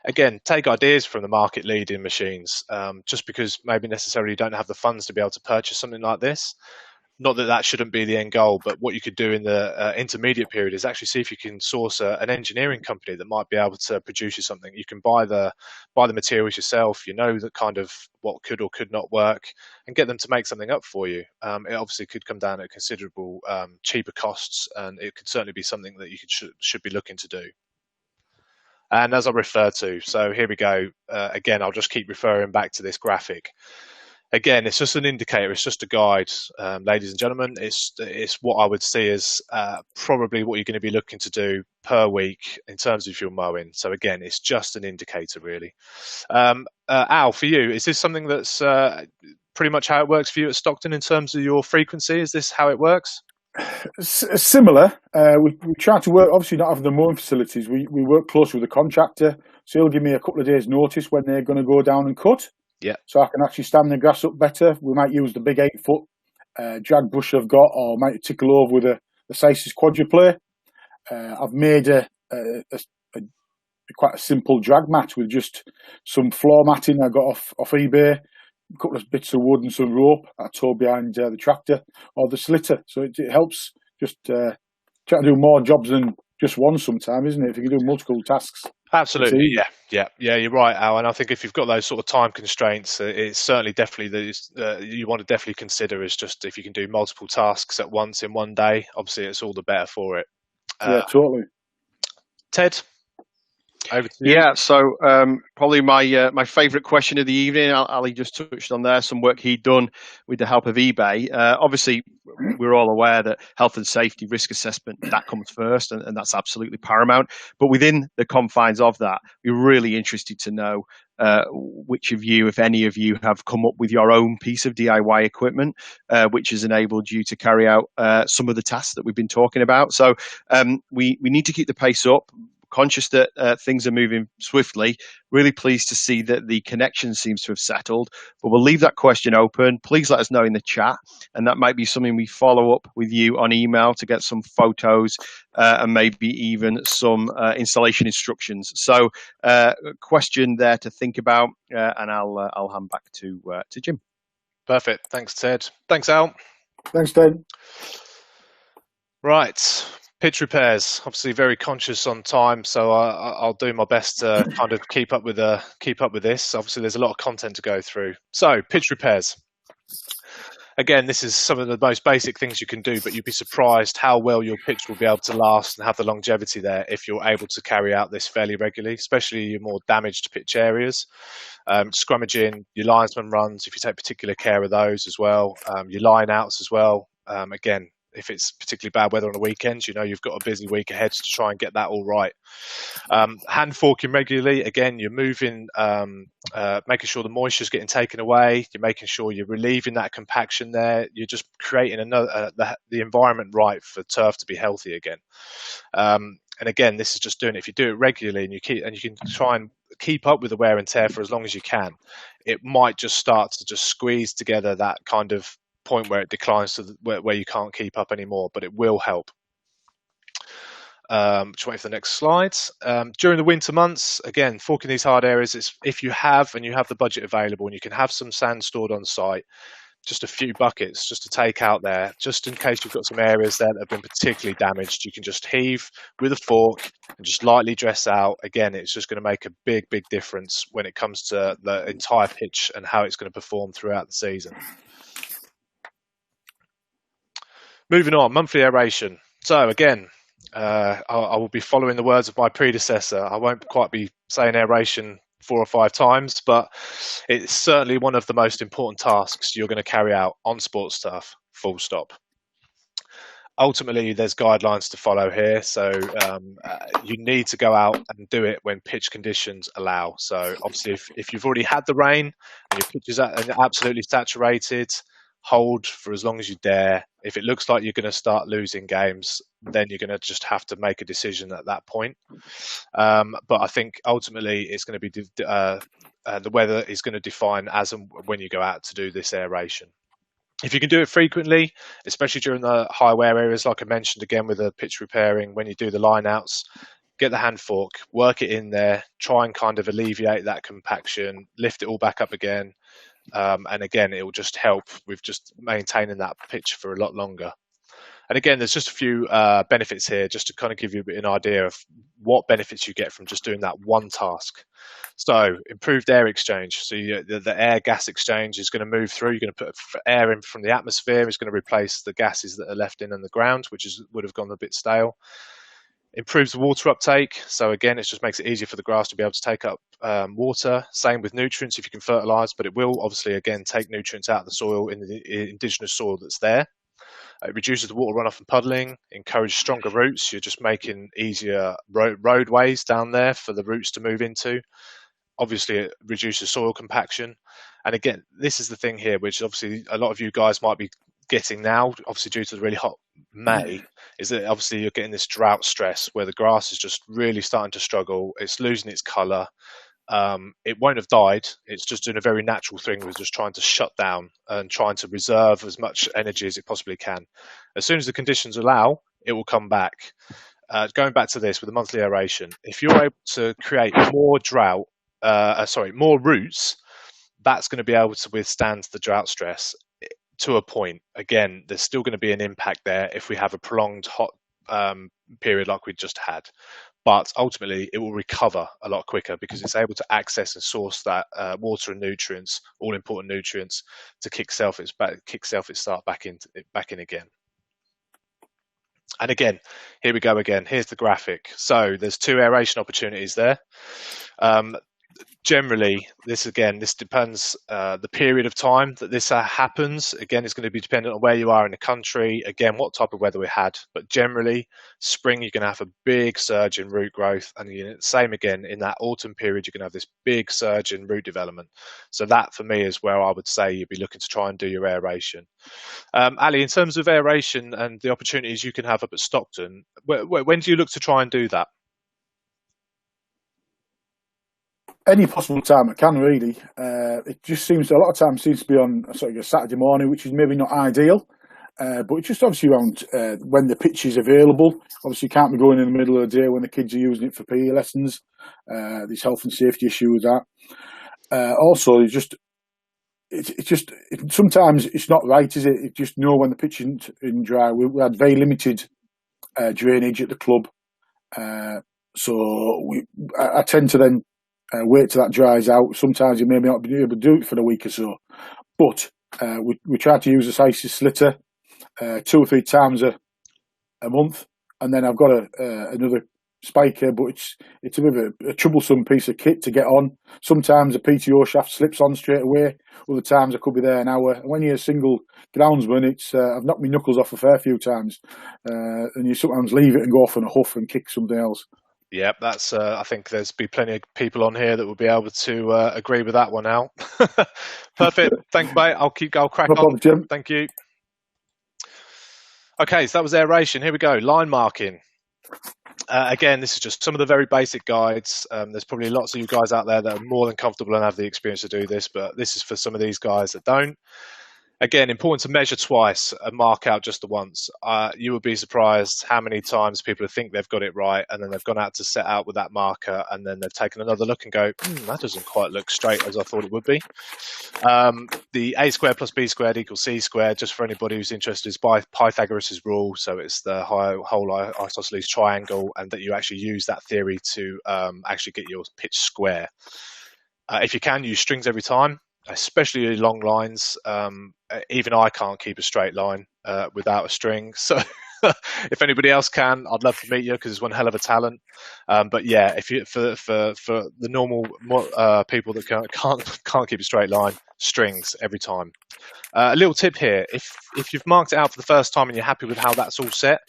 Again, take ideas from the market leading machines. Just because maybe necessarily you don't have the funds to be able to purchase something like this. Not that that shouldn't be the end goal, but what you could do in the intermediate period is actually see if you can source an engineering company that might be able to produce you something. You can buy the materials yourself. You know that kind of what could or could not work, and get them to make something up for you. It obviously could come down at considerable cheaper costs, and it could certainly be something that you should be looking to do. And as I refer to, so here we go. Again, I'll just keep referring back to this graphic. Again, it's just an indicator. It's just a guide, ladies and gentlemen. It's what I would see as probably what you're going to be looking to do per week in terms of your mowing. So again, it's just an indicator, really. Al, for you, is this something that's pretty much how it works for you at Stockton in terms of your frequency? Is this how it works? Similar. We try to work, obviously not having the mowing facilities, we work closely with the contractor, so he'll give me a couple of days notice when they're going to go down and cut. Yeah. So I can actually stand the grass up better. We might use the big 8-foot drag brush I've got, or might tickle over with the Sices quadruplay. I've made a quite a simple drag mat with just some floor matting I got off eBay, a couple of bits of wood and some rope I towed behind the tractor or the slitter. So it helps just try to do more jobs than just one sometimes, isn't it? If you can do multiple tasks. Absolutely, yeah, you're right, Al. And I think if you've got those sort of time constraints, it's certainly definitely you want to definitely consider is just if you can do multiple tasks at once in one day. Obviously, it's all the better for it. Yeah, totally. Ted, over to you. Yeah, so probably my favourite question of the evening. Ali just touched on there some work he'd done with the help of eBay. Obviously, we're all aware that health and safety risk assessment that comes first, and that's absolutely paramount. But within the confines of that, we're really interested to know which of you, if any of you, have come up with your own piece of DIY equipment, which has enabled you to carry out some of the tasks that we've been talking about. So we need to keep the pace up. Conscious that things are moving swiftly, really pleased to see that the connection seems to have settled. But we'll leave that question open. Please let us know in the chat, and that might be something we follow up with you on email to get some photos and maybe even some installation instructions. So, question there to think about, and I'll hand back to Jim. Perfect. Thanks, Ted. Thanks, Al. Thanks, Ted. Right. Pitch repairs. Obviously, very conscious on time, so I'll do my best to kind of keep up with this. Obviously, there's a lot of content to go through. So, pitch repairs. Again, this is some of the most basic things you can do, but you'd be surprised how well your pitch will be able to last and have the longevity there if you're able to carry out this fairly regularly, especially your more damaged pitch areas. Scrummaging, your linesman runs, if you take particular care of those as well, your line outs as well. Again, if it's particularly bad weather on the weekends, you know you've got a busy week ahead to try and get that all right. Hand forking regularly. Again, you're moving, making sure the moisture's getting taken away. You're making sure you're relieving that compaction there. You're just creating another the environment right for turf to be healthy again. And again, this is just doing it. If you do it regularly and you can try and keep up with the wear and tear for as long as you can, it might just start to just squeeze together that kind of point where it declines to where you can't keep up anymore, but it will help. Just wait for the next slide. During the winter months, again, forking these hard areas, it's if you have the budget available and you can have some sand stored on site, just a few buckets just to take out there, just in case you've got some areas there that have been particularly damaged. You can just heave with a fork and just lightly dress out. Again, it's just going to make a big difference when it comes to the entire pitch and how it's going to perform throughout the season. Moving on, monthly aeration. So again, I will be following the words of my predecessor. I won't quite be saying aeration 4 or 5 times, but it's certainly one of the most important tasks you're going to carry out on sports turf, full stop. Ultimately, there's guidelines to follow here, so you need to go out and do it when pitch conditions allow. So obviously, if you've already had the rain and your pitch is absolutely saturated, hold for as long as you dare. If it looks like you're going to start losing games, then you're going to just have to make a decision at that point. But I think ultimately it's going to be the weather is going to define as and when you go out to do this aeration. If you can do it frequently, especially during the high wear areas, like I mentioned again with the pitch repairing, when you do the line outs, get the hand fork, work it in there, try and kind of alleviate that compaction, lift it all back up again. And again, it will just help with just maintaining that pitch for a lot longer. And again, there's just a few benefits here, just to kind of give you an idea of what benefits you get from just doing that one task. So improved air exchange. So the air gas exchange is going to move through. You're going to put air in from the atmosphere. It's going to replace the gases that are left in the ground, which would have gone a bit stale. Improves the water uptake. So again, it just makes it easier for the grass to be able to take up water. Same with nutrients if you can fertilise, but it will obviously again take nutrients out of the soil in the indigenous soil that's there. It reduces the water runoff and puddling, encourages stronger roots. You're just making easier roadways down there for the roots to move into. Obviously, it reduces soil compaction. And again, this is the thing here, which obviously a lot of you guys might be getting now, obviously due to the really hot May, is that obviously you're getting this drought stress where the grass is just really starting to struggle. It's losing its colour. It won't have died. It's just doing a very natural thing with just trying to shut down and trying to reserve as much energy as it possibly can. As soon as the conditions allow, it will come back. Going back to this with the monthly aeration, if you're able to create more more roots, that's going to be able to withstand the drought stress to a point. Again, there's still going to be an impact there if we have a prolonged hot period like we just had. But ultimately, it will recover a lot quicker because it's able to access and source that water and nutrients, all important nutrients, to kick-self its start back in again. And again, here we go again. Here's the graphic. So there's 2 aeration opportunities there. Generally, this depends the period of time that this happens. Again, it's going to be dependent on where you are in the country. Again, what type of weather we had. But generally, spring you're going to have a big surge in root growth, and same again in that autumn period you're going to have this big surge in root development. So that for me is where I would say you'd be looking to try and do your aeration. Ali, in terms of aeration and the opportunities you can have up at Stockton, when do you look to try and do that? Any possible time I can, really. It just seems a lot of times seems to be on sort of a Saturday morning, which is maybe not ideal. But it's just obviously around when the pitch is available. Obviously, you can't be going in the middle of the day when the kids are using it for PE lessons. There's health and safety issue with that. Also, sometimes it's not right, is it? You just know when the pitch isn't in dry. We had very limited drainage at the club, so I tend to then wait till that dries out. Sometimes you may not be able to do it for a week or so, but we try to use this icy slitter 2 or 3 times a month, and then I've got another spiker, but it's a bit of a troublesome piece of kit to get on. Sometimes a PTO shaft slips on straight away. Other times I could be there an hour. And when you're a single groundsman, I've knocked my knuckles off a fair few times, and you sometimes leave it and go off on a huff and kick something else. Yeah, that's. I think there's be plenty of people on here that will be able to agree with that one, Al. Perfect. Thanks, mate. I'll crack on. Problem, Jim. Thank you. Okay, so that was aeration. Here we go. Line marking. Again, this is just some of the very basic guides. There's probably lots of you guys out there that are more than comfortable and have the experience to do this, but this is for some of these guys that don't. Again, important to measure twice and mark out just the once. You would be surprised how many times people think they've got it right, and then they've gone out to set out with that marker, and then they've taken another look and go, that doesn't quite look straight as I thought it would be. The a squared plus b squared equals c squared, just for anybody who's interested, is by Pythagoras' rule. So it's the whole isosceles triangle, and that you actually use that theory to actually get your pitch square. If you can, use strings every time, especially long lines. Even I can't keep a straight line without a string. So if anybody else can, I'd love to meet you because it's one hell of a talent. But yeah, if you for the normal people that can't keep a straight line, strings every time. A little tip here: if you've marked it out for the first time and you're happy with how that's all set,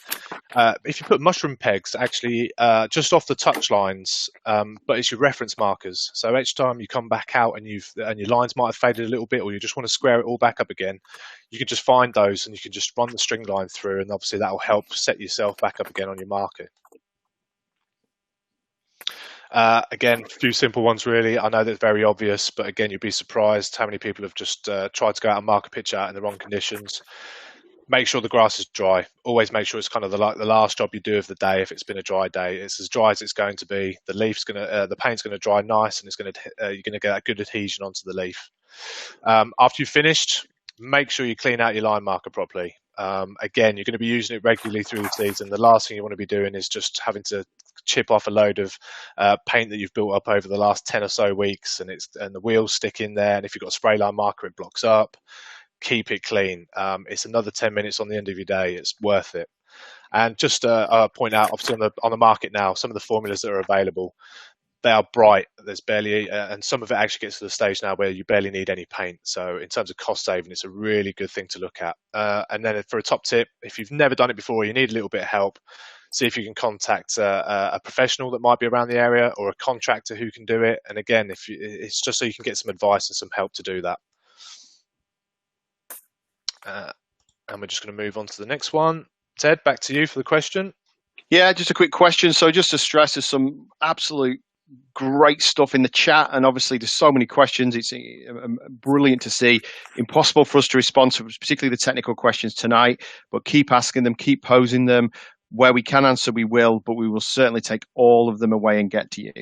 if you put mushroom pegs actually just off the touch lines, but it's your reference markers. So each time you come back out and your lines might have faded a little bit, or you just want to square it all back up again, you can just find those and you can just run the string line through, and obviously that will help set yourself back up again on your marker. Again, a few simple ones really. I know that's very obvious, but again, you'd be surprised how many people have just tried to go out and mark a pitch out in the wrong conditions. Make sure the grass is dry. Always make sure it's kind of the last job you do of the day. If it's been a dry day, it's as dry as it's going to be. The leaf's the paint's gonna dry nice, and you're gonna get that good adhesion onto the leaf. After you've finished, make sure you clean out your line marker properly. Again, you're going to be using it regularly through the season. The last thing you want to be doing is just having to chip off a load of paint that you've built up over the last 10 or so weeks, and the wheels stick in there, and if you've got a spray line marker, it blocks up. Keep it clean. It's another 10 minutes on the end of your day. It's worth it. And just to point out, obviously on the market now, some of the formulas that are available, they are bright. There's barely, and some of it actually gets to the stage now where you barely need any paint. So in terms of cost saving, it's a really good thing to look at. And then for a top tip, if you've never done it before, you need a little bit of help, see if you can contact a professional that might be around the area or a contractor who can do it. And again, it's just so you can get some advice and some help to do that. And we're just going to move on to the next one. Ted, back to you for the question. Yeah, just a quick question. So just to stress, there's some absolute great stuff in the chat, and obviously there's so many questions. It's brilliant to see. Impossible for us to respond to particularly the technical questions tonight, but keep asking them, keep posing them. Where we can answer, we will, but we will certainly take all of them away and get to you.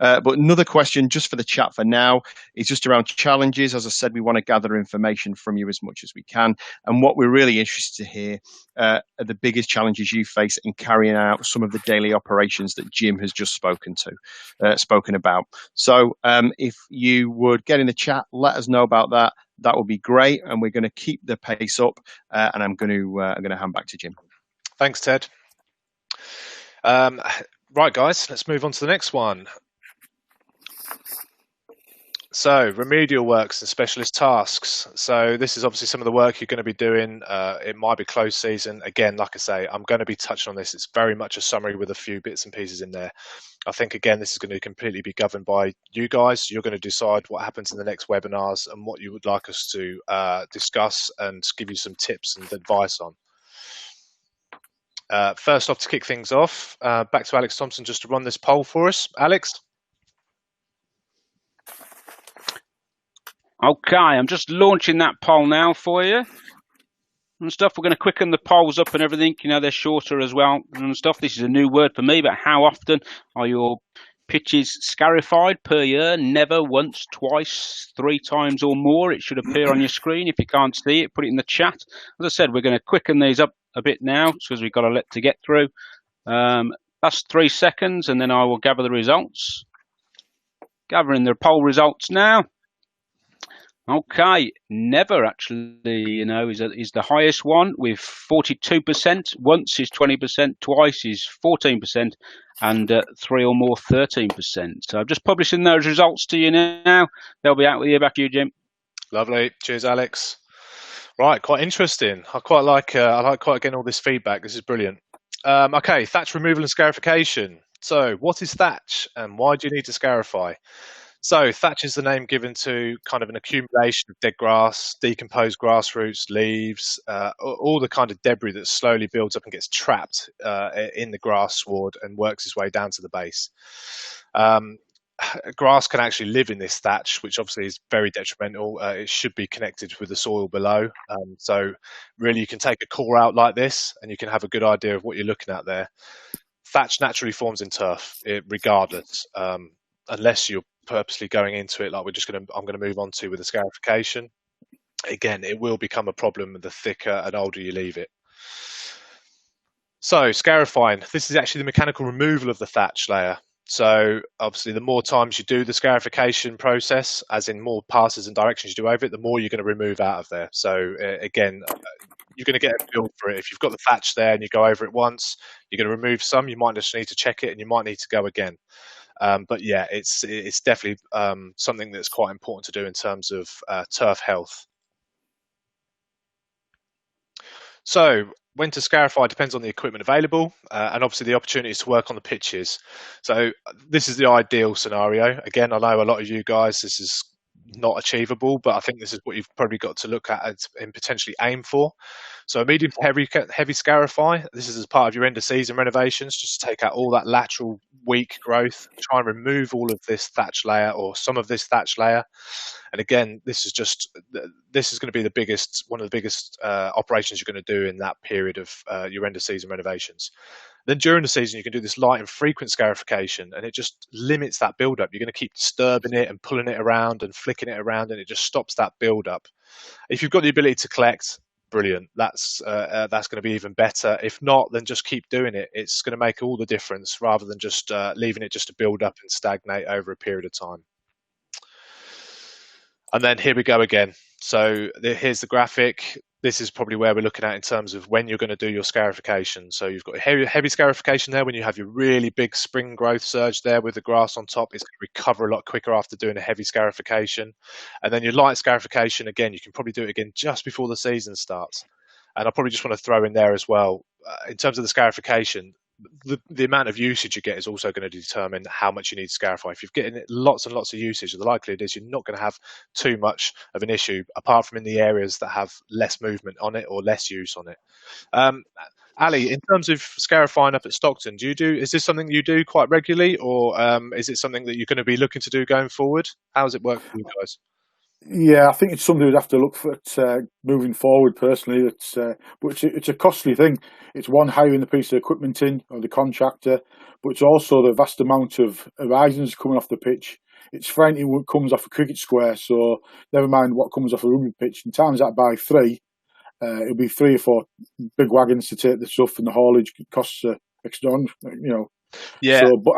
But another question just for the chat for now is just around challenges. As I said, we want to gather information from you as much as we can. And what we're really interested to hear are the biggest challenges you face in carrying out some of the daily operations that Jim has just spoken about. So if you would get in the chat, let us know about that. That would be great. And we're going to keep the pace up. And I'm going to hand back to Jim. Thanks, Ted. Right, guys, let's move on to the next one. So, remedial works and specialist tasks. So this is obviously some of the work you're going to be doing. It might be closed season. Again, like I say, I'm going to be touching on this. It's very much a summary with a few bits and pieces in there. I think, again, this is going to completely be governed by you guys. You're going to decide what happens in the next webinars and what you would like us to discuss and give you some tips and advice on. First off, to kick things off, back to Alex Thompson just to run this poll for us. Alex? Okay, I'm just launching that poll now for you and stuff. We're going to quicken the polls up and everything. You know, they're shorter as well and stuff. This is a new word for me, but how often are your pitches scarified per year? Never, once, twice, 3 times or more. It should appear on your screen. If you can't see it, put it in the chat. As I said, we're going to quicken these up a bit now because we've got a lot to get through. That's 3 seconds, and then I will gather the results. Gathering the poll results now. Okay, never actually, you know, is the highest one with 42%. Once is 20%, twice is 14%, and 3 or more 13%. So I'm just publishing those results to you now. They'll be out with you. Back to you, Jim. Lovely. Cheers, Alex. Right, quite interesting. I quite like getting all this feedback. This is brilliant. Okay, thatch removal and scarification. So, what is thatch, and why do you need to scarify? So thatch is the name given to kind of an accumulation of dead grass, decomposed grass roots, leaves, all the kind of debris that slowly builds up and gets trapped in the grass sward and works its way down to the base. Grass can actually live in this thatch, which obviously is very detrimental. It should be connected with the soil below. So really you can take a core out like this and you can have a good idea of what you're looking at there. Thatch naturally forms in turf, regardless, unless you're purposely going into it like I'm going to move on to with the scarification. Again, it will become a problem the thicker and older you leave it. So scarifying, this is actually the mechanical removal of the thatch layer. So obviously the more times you do the scarification process, as in more passes and directions you do over it, the more you're going to remove out of there. So again, you're going to get a feel for it. If you've got the thatch there and you go over it once, you're going to remove some, you might just need to check it and you might need to go again. But yeah, it's definitely something that's quite important to do in terms of turf health. So when to scarify depends on the equipment available and obviously the opportunities to work on the pitches. So this is the ideal scenario. Again, I know a lot of you guys, this is not achievable, but I think this is what you've probably got to look at and potentially aim for. So a medium to heavy scarify, this is as part of your end of season renovations, just to take out all that lateral weak growth, try and remove all of this thatch layer or some of this thatch layer. And again, this is going to be one of the biggest operations you're going to do in that period of your end of season renovations. Then during the season, you can do this light and frequent scarification, and it just limits that build-up. You're going to keep disturbing it and pulling it around and flicking it around, and it just stops that build-up. If you've got the ability to collect, brilliant. That's going to be even better. If not, then just keep doing it. It's going to make all the difference rather than just leaving it just to build up and stagnate over a period of time. And then here we go again. So here's the graphic. this is probably where we're looking at in terms of when you're going to do your scarification. So you've got heavy scarification there when you have your really big spring growth surge there with the grass on top. It's going to recover a lot quicker after doing a heavy scarification. And then your light scarification, again, you can probably do it again just before the season starts. And I probably just want to throw in there as well, in terms of the scarification, the amount of usage you get is also going to determine how much you need to scarify. If you're getting lots and lots of usage, the likelihood is you're not going to have too much of an issue, apart from in the areas that have less movement on it or less use on it. Ali, in terms of scarifying up at Stockton, is this something you do quite regularly, or is it something that you're going to be looking to do going forward? How does it work for you guys? Yeah, I think it's something we'd have to look for moving forward. Personally, but it's a costly thing. It's one, hiring the piece of equipment in, or the contractor, but it's also the vast amount of horizons coming off the pitch. It's frightening what comes off a cricket square, so never mind what comes off a rugby pitch. And times that by three, it'll be 3 or 4 big wagons to take the stuff, and the haulage costs extortionate. Yeah. So, but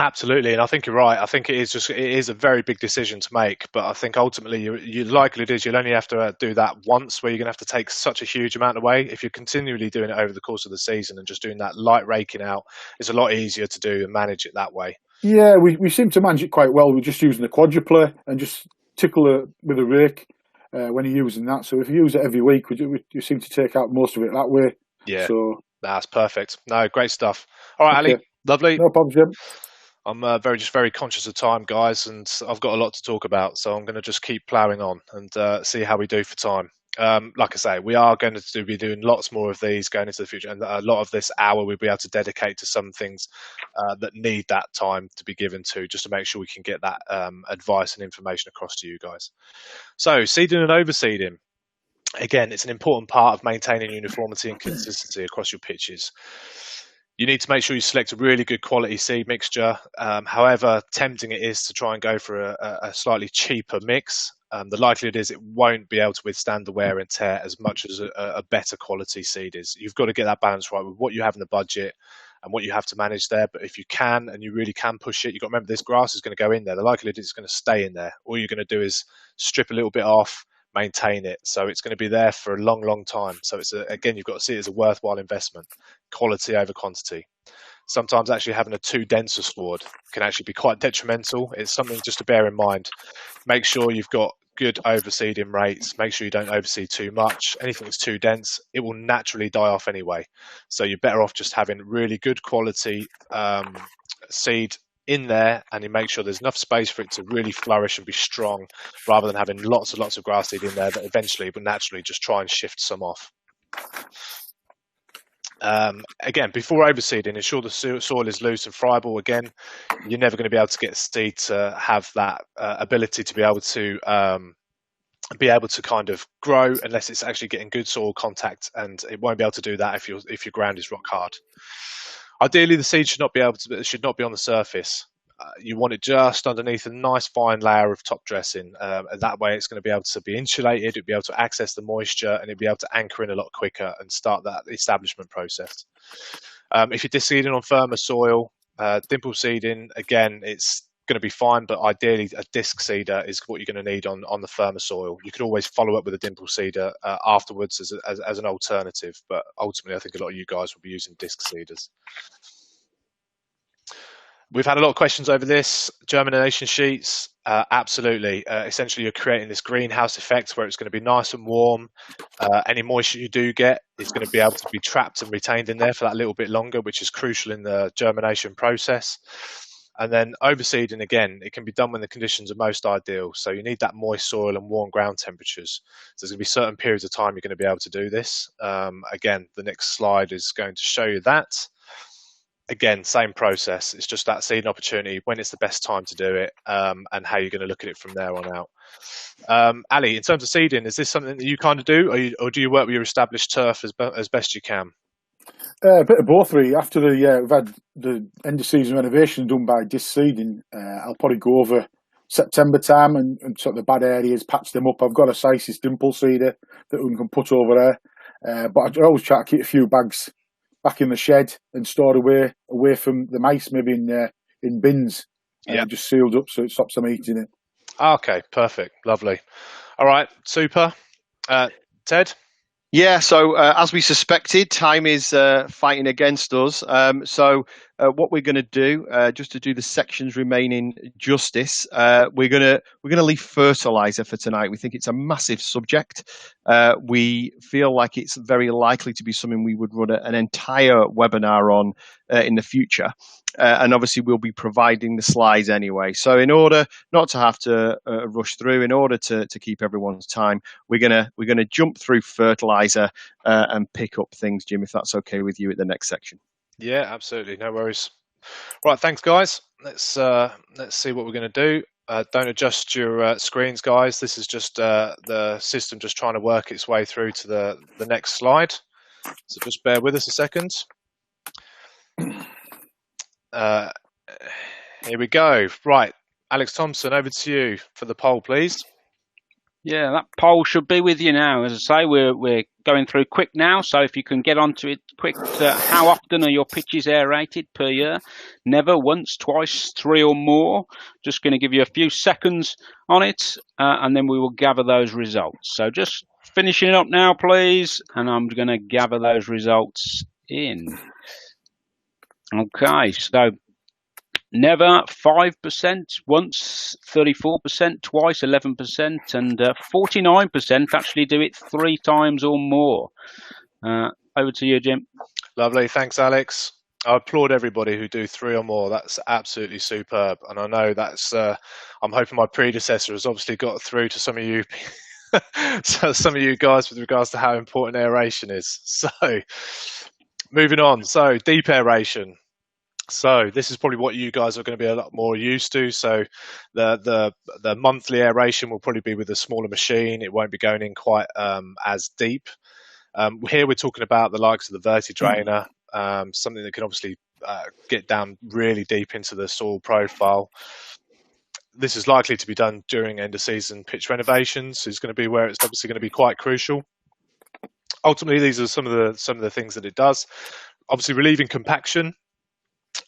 absolutely, and I think you're right. I think it is a very big decision to make, but I think ultimately you likely it is you'll only have to do that once, where you're going to have to take such a huge amount away. If you're continually doing it over the course of the season and just doing that light raking out, it's a lot easier to do and manage it that way. Yeah, we seem to manage it quite well. We're just using the quadrupler and just tickle it with a rake when you're using that. So if you use it every week, you seem to take out most of it that way. Yeah, so that's perfect. No, great stuff. All right, okay. Ali, lovely. No problem, Jim. I'm very conscious of time, guys, and I've got a lot to talk about, so I'm going to just keep ploughing on and see how we do for time. Like I say, we are going to be doing lots more of these going into the future, and a lot of this hour we'll be able to dedicate to some things that need that time to be given to, just to make sure we can get that advice and information across to you guys. So, seeding and overseeding. Again, it's an important part of maintaining uniformity and consistency across your pitches. You need to make sure you select a really good quality seed mixture. However tempting it is to try and go for a slightly cheaper mix, the likelihood is it won't be able to withstand the wear and tear as much as a better quality seed is. You've got to get that balance right with what you have in the budget and what you have to manage there. But if you can, and you really can push it, you've got to remember this grass is going to go in there. The likelihood is it's going to stay in there. All you're going to do is strip a little bit off, maintain it, so it's going to be there for a long time. So it's again, you've got to see it as a worthwhile investment, quality over quantity. Sometimes actually having a too dense a sward can actually be quite detrimental. It's something just to bear in mind. Make sure you've got good overseeding rates. Make sure you don't overseed too much. Anything that's too dense, it will naturally die off anyway. So you're better off just having really good quality seed in there, and you make sure there's enough space for it to really flourish and be strong, rather than having lots and lots of grass seed in there that eventually will naturally just try and shift some off. Again, before overseeding, ensure the soil is loose and friable. Again, you're never going to be able to get seed to have that ability to be able to kind of grow unless it's actually getting good soil contact, and it won't be able to do that if your ground is rock hard. Ideally, the seed should not be on the surface. You want it just underneath a nice fine layer of top dressing, and that way it's going to be able to be insulated, it'll be able to access the moisture, and it'll be able to anchor in a lot quicker and start that establishment process. If you're deseeding on firmer soil, dimple seeding, again, it's going to be fine, but ideally a disc seeder is what you're going to need on the firmer soil. You could always follow up with a dimple seeder afterwards as an alternative, but ultimately I think a lot of you guys will be using disc seeders. We've had a lot of questions over this. Germination sheets, absolutely. Essentially, you're creating this greenhouse effect where it's going to be nice and warm. Any moisture you do get is going to be able to be trapped and retained in there for that little bit longer, which is crucial in the germination process. And then overseeding, again, it can be done when the conditions are most ideal. So you need that moist soil and warm ground temperatures. So there's going to be certain periods of time you're going to be able to do this. Again, the next slide is going to show you that. Again, same process. It's just that seeding opportunity, when it's the best time to do it, and how you're going to look at it from there on out. Ali, in terms of seeding, is this something that you kind of do, or do you work with your established turf as best you can? A bit of both, really. After we've had the end of season renovation done by disc seeding, I'll probably go over September time and sort of the bad areas, patch them up. I've got a Sisis dimple seeder that we can put over there, but I always try to keep a few bags back in the shed and stored away from the mice, maybe in bins, just sealed up so it stops them eating it. Okay, perfect, lovely. All right, super. Ted? Yeah, so as we suspected, time is fighting against us. So what we're going to do, just to do the sections remaining justice, we're gonna leave fertilizer for tonight. We think it's a massive subject. We feel like it's very likely to be something we would run an entire webinar on in the future. And obviously, we'll be providing the slides anyway. So, in order not to have to rush through, in order to keep everyone's time, we're gonna jump through fertilizer and pick up things, Jim, if that's okay with you at the next section. Yeah, absolutely, no worries. Right, thanks, guys. Let's see what we're going to do. Don't adjust your screens, guys. This is just the system just trying to work its way through to the next slide. So just bear with us a second. Here we go. Right, Alex Thompson, over to you for the poll, please. Yeah, that poll should be with you now. As I say, we're going through quick now, so if you can get onto it quick. How often are your pitches aerated per year? Never, once, twice, 3 or more. Just going to give you a few seconds on it, and then we will gather those results. So just finishing it up now, please, and I'm going to gather those results in. Okay, so never 5%, once 34%, twice 11%, and 49% actually do it 3 times or more. Over to you, Jim. Lovely, thanks, Alex. I applaud everybody who do 3 or more. That's absolutely superb, and I know that's. I'm hoping my predecessor has obviously got through to some of you, some of you guys, with regards to how important aeration is. So, moving on. So, deep aeration. So this is probably what you guys are going to be a lot more used to. So the monthly aeration will probably be with a smaller machine. It won't be going in quite as deep. Here we're talking about the likes of the vertidrainer, something that can obviously get down really deep into the soil profile. This is likely to be done during end of season pitch renovations. It's going to be where it's obviously going to be quite crucial. Ultimately, these are some of the things that it does. Obviously, relieving compaction.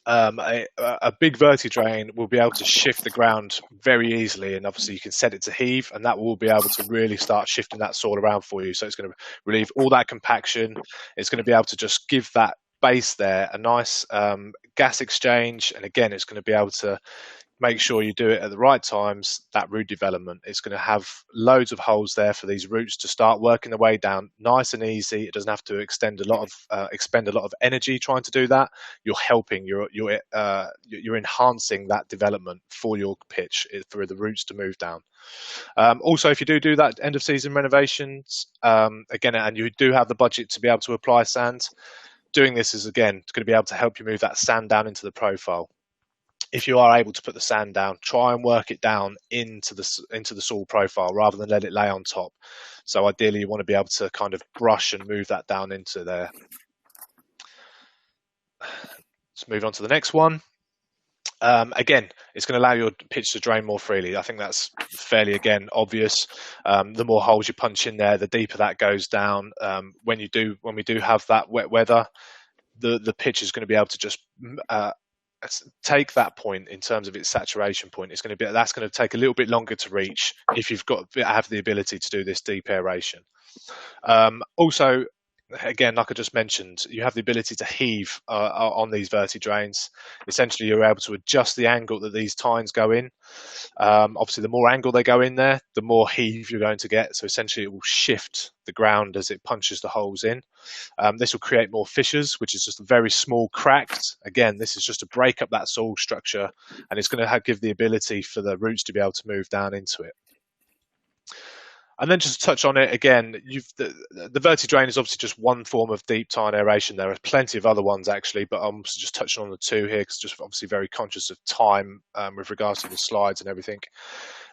A big vertidrain will be able to shift the ground very easily, and obviously you can set it to heave, and that will be able to really start shifting that soil around for you. So it's going to relieve all that compaction. It's going to be able to just give that base there a nice gas exchange, and again, it's going to be able to make sure you do it at the right times. That root development, it's going to have loads of holes there for these roots to start working their way down nice and easy. It doesn't have to expend a lot of energy trying to do that. You're helping, you're enhancing that development for your pitch, for the roots to move down. Also, if you do that end of season renovations, again, and you do have the budget to be able to apply sand, doing this is again going to be able to help you move that sand down into the profile. If you are able to put the sand down, try and work it down into the soil profile rather than let it lay on top. So ideally, you want to be able to kind of brush and move that down into there. Let's move on to the next one. Again, it's going to allow your pitch to drain more freely. I think that's fairly, again, obvious. The more holes you punch in there, the deeper that goes down. When we do have that wet weather, the pitch is going to be able to just take that point in terms of its saturation point. That's going to take a little bit longer to reach if you've have the ability to do this deep aeration. Also, again, like I just mentioned, you have the ability to heave on these vertidrains. Essentially, you're able to adjust the angle that these tines go in. Obviously, the more angle they go in there, the more heave you're going to get. So essentially, it will shift the ground as it punches the holes in. This will create more fissures, which is just a very small cracks. Again, this is just to break up that soil structure, and it's going to give the ability for the roots to be able to move down into it. And then just to touch on it again, the vertidrain is obviously just one form of deep tine aeration. There are plenty of other ones actually, but I'm just touching on the 2 here because just obviously very conscious of time with regards to the slides and everything.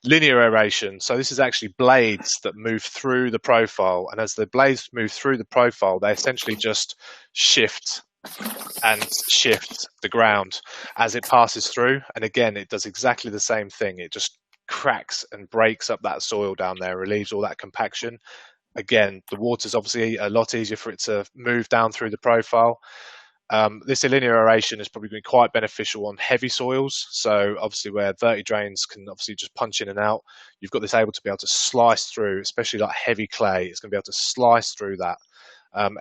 Linear aeration. So this is actually blades that move through the profile, and as the blades move through the profile, they essentially just shift the ground as it passes through. And again, it does exactly the same thing. It just cracks and breaks up that soil down there, relieves all that compaction. Again, the water's obviously a lot easier for it to move down through the profile. This linear aeration is probably going to be quite beneficial on heavy soils. So obviously where dirty drains can obviously just punch in and out, you've got this able to be able to slice through, especially like heavy clay. It's going to be able to slice through that.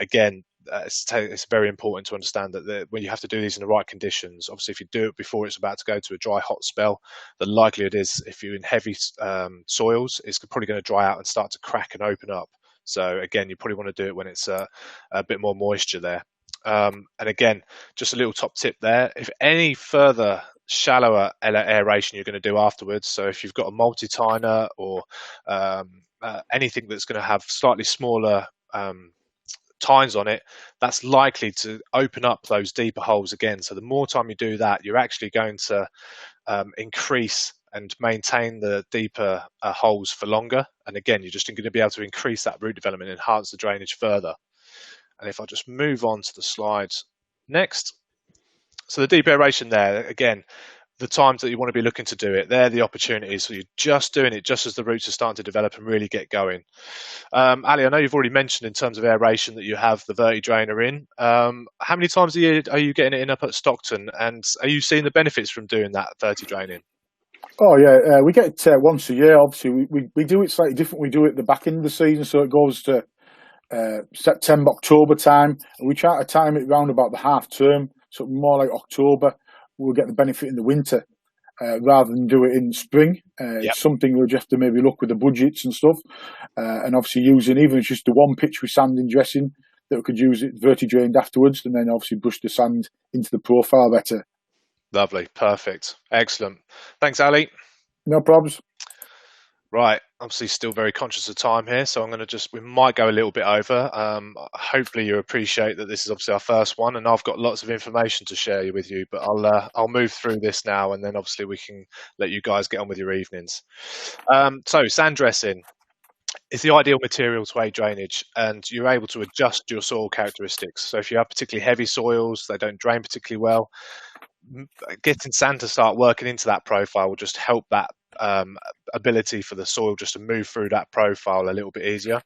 Again, it's very important to understand that when you have to do these in the right conditions, obviously if you do it before it's about to go to a dry, hot spell, the likelihood is if you're in heavy soils, it's probably going to dry out and start to crack and open up. So again, you probably want to do it when it's a bit more moisture there. And again, just a little top tip there, if any further shallower aeration you're going to do afterwards, so if you've got a multi-tiner or anything that's going to have slightly smaller tines on it, that's likely to open up those deeper holes again. So the more time you do that, you're actually going to increase and maintain the deeper holes for longer. And again, you're just going to be able to increase that root development and enhance the drainage further. And if I just move on to the slides next. So the deep aeration there, again, the times that you want to be looking to do it, they're the opportunities. So you're just doing it just as the roots are starting to develop and really get going. Ali, I know you've already mentioned in terms of aeration that you have the verti drainer in. How many times a year are you getting it in up at Stockton? And are you seeing the benefits from doing that verti draining? Oh yeah, we get it once a year. Obviously, we do it slightly different. We do it at the back end of the season, so it goes to September, October time. We try to time it round about the half term, so more like October. We'll get the benefit in the winter rather than do it in spring. It's something we'll just have to maybe look with the budgets and stuff, and obviously using, even if it's just the one pitch with sand and dressing, that we could use it verti-drained afterwards, and then obviously brush the sand into the profile better. Lovely, perfect, excellent. Thanks, Ali. No problems. Right, obviously still very conscious of time here, so I'm going to we might go a little bit over. Hopefully you appreciate that this is obviously our first one, and I've got lots of information to share with you, but I'll move through this now, and then obviously we can let you guys get on with your evenings. So sand dressing is the ideal material to aid drainage, and you're able to adjust your soil characteristics. So if you have particularly heavy soils, they don't drain particularly well, getting sand to start working into that profile will just help that ability for the soil just to move through that profile a little bit easier.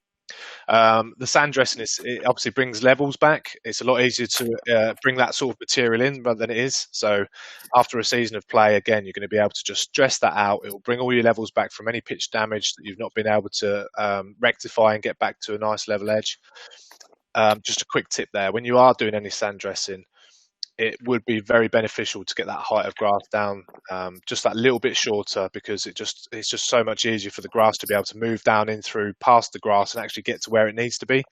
The sand dressing it obviously brings levels back. It's a lot easier to bring that sort of material in rather than it is. So after a season of play, again, you're going to be able to just dress that out. It will bring all your levels back from any pitch damage that you've not been able to rectify and get back to a nice level edge. Just a quick tip there, when you are doing any sand dressing, it would be very beneficial to get that height of grass down just that little bit shorter, because it's just so much easier for the grass to be able to move down in through past the grass and actually get to where it needs to be.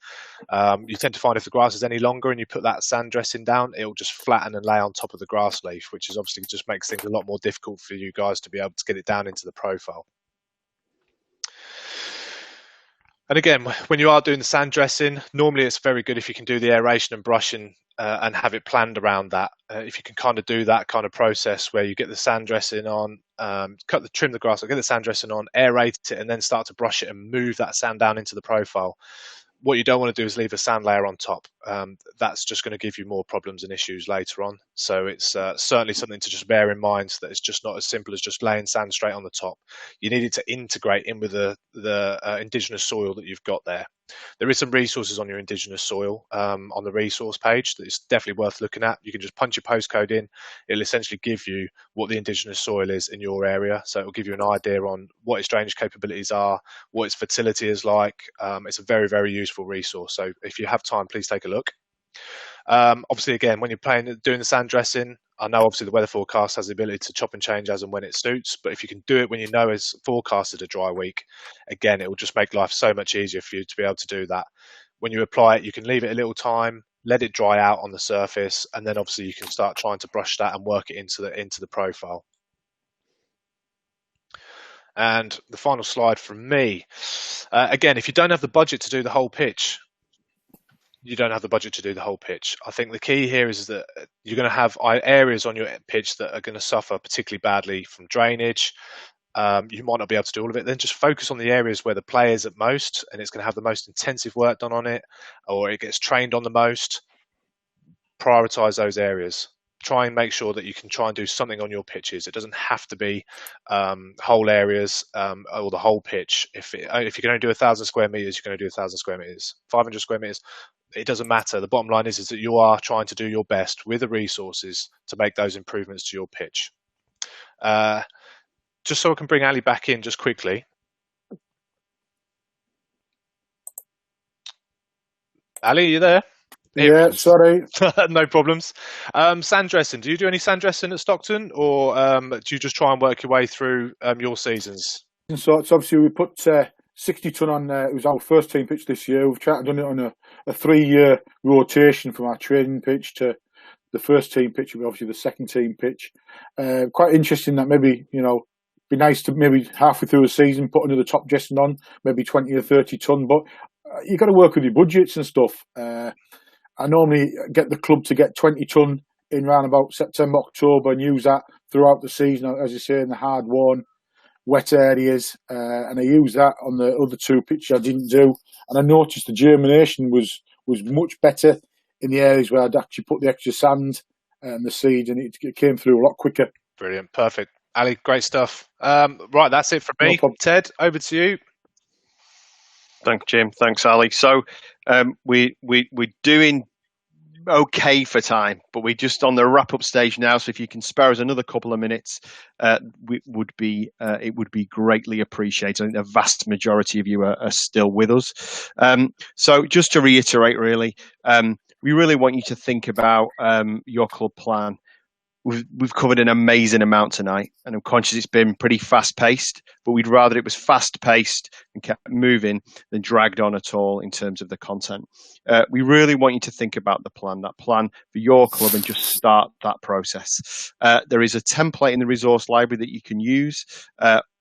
You tend to find if the grass is any longer and you put that sand dressing down, it will just flatten and lay on top of the grass leaf, which is obviously just makes things a lot more difficult for you guys to be able to get it down into the profile. And again, when you are doing the sand dressing, normally it's very good if you can do the aeration and brushing and have it planned around that. If you can kind of do that kind of process where you get the sand dressing on, trim the grass, get the sand dressing on, aerate it, and then start to brush it and move that sand down into the profile. What you don't want to do is leave a sand layer on top. That's just going to give you more problems and issues later on. So it's certainly something to just bear in mind, that it's just not as simple as just laying sand straight on the top. You need it to integrate in with the indigenous soil that you've got there. There is some resources on your indigenous soil on the resource page that is definitely worth looking at. You can just punch your postcode in. It'll essentially give you what the indigenous soil is in your area. So it'll give you an idea on what its drainage capabilities are, what its fertility is like. It's a very, very useful resource. So if you have time, please take a look. Obviously, again, when you're doing the sand dressing, I know obviously the weather forecast has the ability to chop and change as and when it suits, but if you can do it when you know it's forecasted a dry week, again, it will just make life so much easier for you to be able to do that. When you apply it, you can leave it a little time, let it dry out on the surface, and then obviously you can start trying to brush that and work it into the profile. And the final slide from me, again, if you don't have the budget to do the whole pitch, you don't have the budget to do the whole pitch. I think the key here is that you're going to have areas on your pitch that are going to suffer particularly badly from drainage. You might not be able to do all of it. Then just focus on the areas where the play is at most, and it's going to have the most intensive work done on it, or it gets trained on the most. Prioritize those areas. Try and make sure that you can try and do something on your pitches. It doesn't have to be whole areas or the whole pitch. If you're going to do 1,000 square meters, you're going to do 1,000 square meters. 500 square meters, it doesn't matter. The bottom line is that you are trying to do your best with the resources to make those improvements to your pitch. Just so I can bring Ali back in just quickly. Ali, are you there? Yeah, sorry. No problems. Sand dressing. Do you do any sand dressing at Stockton, or do you just try and work your way through your seasons? So it's obviously we put 60 ton on. It was our first team pitch this year. We've tried to do it on a 3-year rotation from our training pitch to the first team pitch, and obviously the second team pitch. Quite interesting that maybe, be nice to maybe halfway through a season put another top dressing on, maybe 20 or 30 ton. But you got to work with your budgets and stuff. I normally get the club to get 20 ton in around about September, October, and use that throughout the season, as you say, in the hard-worn, wet areas. And I use that on the other 2 pitches I didn't do. And I noticed the germination was much better in the areas where I'd actually put the extra sand and the seed, and it came through a lot quicker. Brilliant. Perfect. Ali, great stuff. Right, that's it from me. No, Ted, over to you. Thanks, Jim. Thanks, Ali. So we're doing okay for time, but we're just on the wrap-up stage now. So if you can spare us another couple of minutes, it would be greatly appreciated. I think the vast majority of you are still with us. So just to reiterate, really, we really want you to think about your club plan. We've covered an amazing amount tonight, and I'm conscious it's been pretty fast-paced, but we'd rather it was fast-paced and kept moving than dragged on at all in terms of the content. We really want you to think about that plan for your club, and just start that process. There is a template in the resource library that you can use.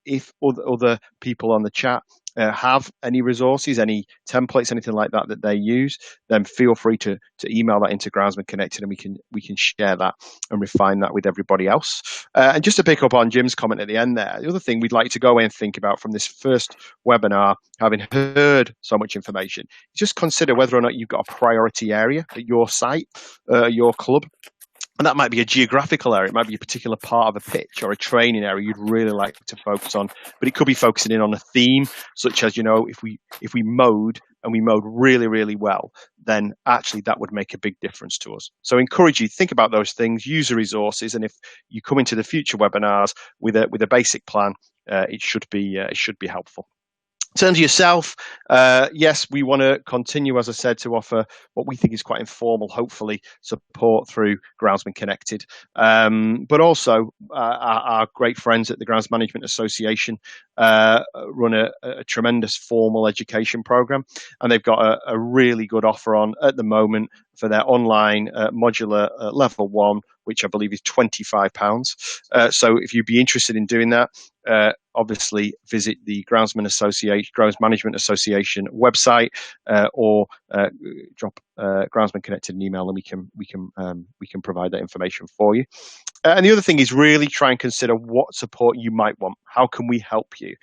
If other people on the chat have any resources, any templates, anything like that they use, then feel free to email that into Groundsman Connected, and we can share that and refine that with everybody else. And just to pick up on Jim's comment at the end there, the other thing we'd like to go away and think about from this first webinar, having heard so much information, just consider whether or not you've got a priority area at your site, your club. And that might be a geographical area. It might be a particular part of a pitch or a training area you'd really like to focus on. But it could be focusing in on a theme, such as, if we mowed and we mowed really, really well, then actually that would make a big difference to us. So I encourage you to think about those things, use the resources, and if you come into the future webinars with a basic plan, it should be helpful. In terms of yourself, yes, we want to continue, as I said, to offer what we think is quite informal, hopefully, support through Groundsman Connected. But also, our great friends at the Grounds Management Association run a tremendous formal education program, and they've got a really good offer on at the moment for their online modular level 1, which I believe is £25. So if you'd be interested in doing that, obviously visit the Grounds Management Association website, or drop Groundsman Connected an email, and we can provide that information for you. And the other thing is really try and consider what support you might want. How can we help you?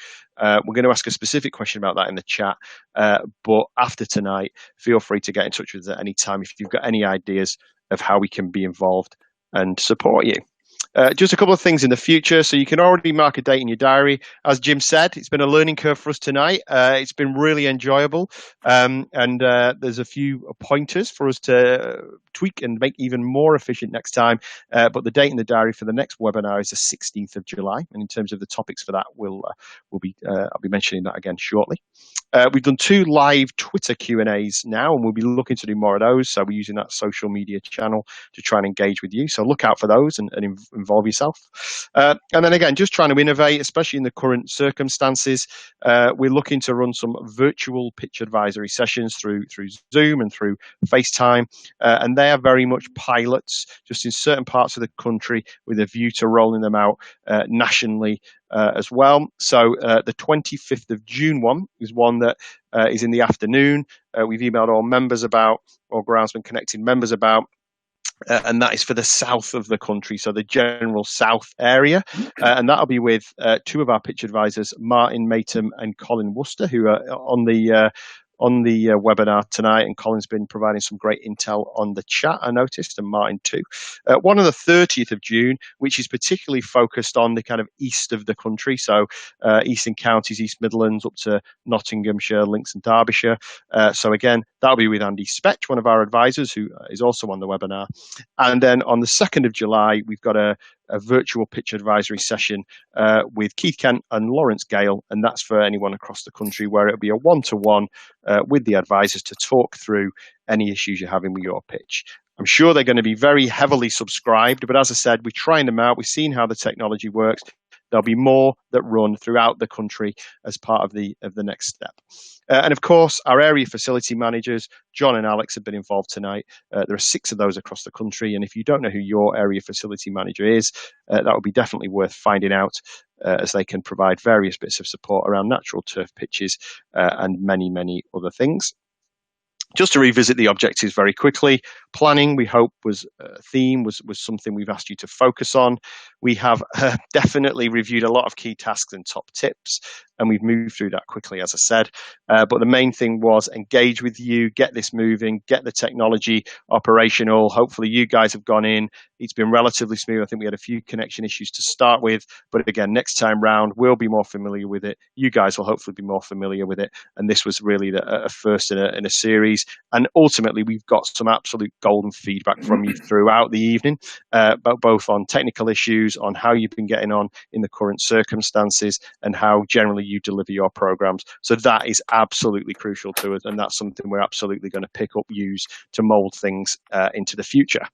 We're going to ask a specific question about that in the chat, but after tonight, feel free to get in touch with us at any time if you've got any ideas of how we can be involved and support you. Just a couple of things in the future. So you can already mark a date in your diary. As Jim said, it's been a learning curve for us tonight. It's been really enjoyable. And there's a few pointers for us to tweak and make even more efficient next time. But the date in the diary for the next webinar is the 16th of July. And in terms of the topics for that, I'll be mentioning that again shortly. We've done 2 live Twitter Q&As now, and we'll be looking to do more of those. So we're using that social media channel to try and engage with you. So look out for those and involve yourself. And then again, just trying to innovate, especially in the current circumstances. We're looking to run some virtual pitch advisory sessions through Zoom and through FaceTime. And they are very much pilots, just in certain parts of the country, with a view to rolling them out nationally as well. So the 25th of June one is one that is in the afternoon. We've emailed all members about, or Groundsman Connected members about, and that is for the south of the country, so the general south area. And that'll be with 2 of our pitch advisors, Martin Matham and Colin Worcester, who are on on the webinar tonight, and Colin's been providing some great intel on the chat, I noticed, and Martin too. One on the 30th of June, which is particularly focused on the kind of east of the country, so eastern counties, East Midlands, up to Nottinghamshire, Links and Derbyshire. So again, that'll be with Andy Spetch, one of our advisors, who is also on the webinar. And then on the 2nd of July, we've got a virtual pitch advisory session with Keith Kent and Lawrence Gale, and that's for anyone across the country, where it'll be a one-to-one with the advisors to talk through any issues you're having with your pitch. I'm sure they're going to be very heavily subscribed, but as I said, we're trying them out. We've seen how the technology works. There'll be more that run throughout the country as part of the next step. And of course, our area facility managers, John and Alex, have been involved tonight. There are 6 of those across the country. And if you don't know who your area facility manager is, that would be definitely worth finding out, as they can provide various bits of support around natural turf pitches and many, many other things. Just to revisit the objectives very quickly, planning, we hope, was a theme, was something we've asked you to focus on. We have definitely reviewed a lot of key tasks and top tips, and we've moved through that quickly, as I said. But the main thing was engage with you, get this moving, get the technology operational. Hopefully you guys have gone in. It's been relatively smooth. I think we had a few connection issues to start with, but again, next time round, we'll be more familiar with it. You guys will hopefully be more familiar with it. And this was really a first in a series. And ultimately, we've got some absolute golden feedback from you throughout the evening, both on technical issues, on how you've been getting on in the current circumstances, and how generally you deliver your programs. So that is absolutely crucial to us, and that's something we're absolutely going to pick up, use to mold things into the future.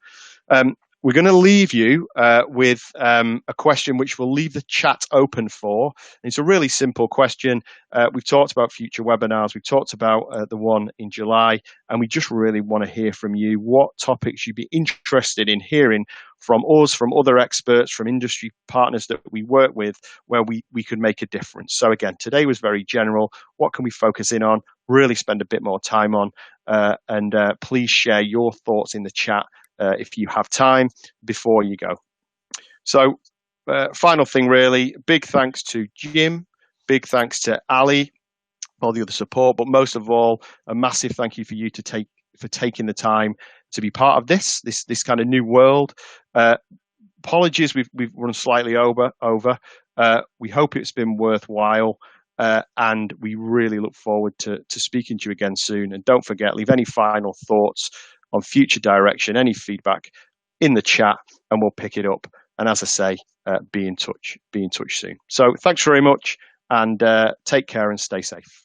We're going to leave you with a question which we'll leave the chat open for. It's a really simple question. We've talked about future webinars. We've talked about the one in July, and we just really want to hear from you what topics you'd be interested in hearing from us, from other experts, from industry partners that we work with, where we could make a difference. So again, today was very general. What can we focus in on, really spend a bit more time on, and please share your thoughts in the chat if you have time before you go. So final thing, really, big thanks to Jim, big thanks to Ali for all the other support, but most of all, a massive thank you for you for taking the time to be part of this kind of new world. Apologies, we've run slightly over. We hope it's been worthwhile. And we really look forward to speaking to you again soon. And don't forget, leave any final thoughts on future direction, any feedback in the chat, and we'll pick it up. And as I say, be in touch soon. So thanks very much, and take care and stay safe.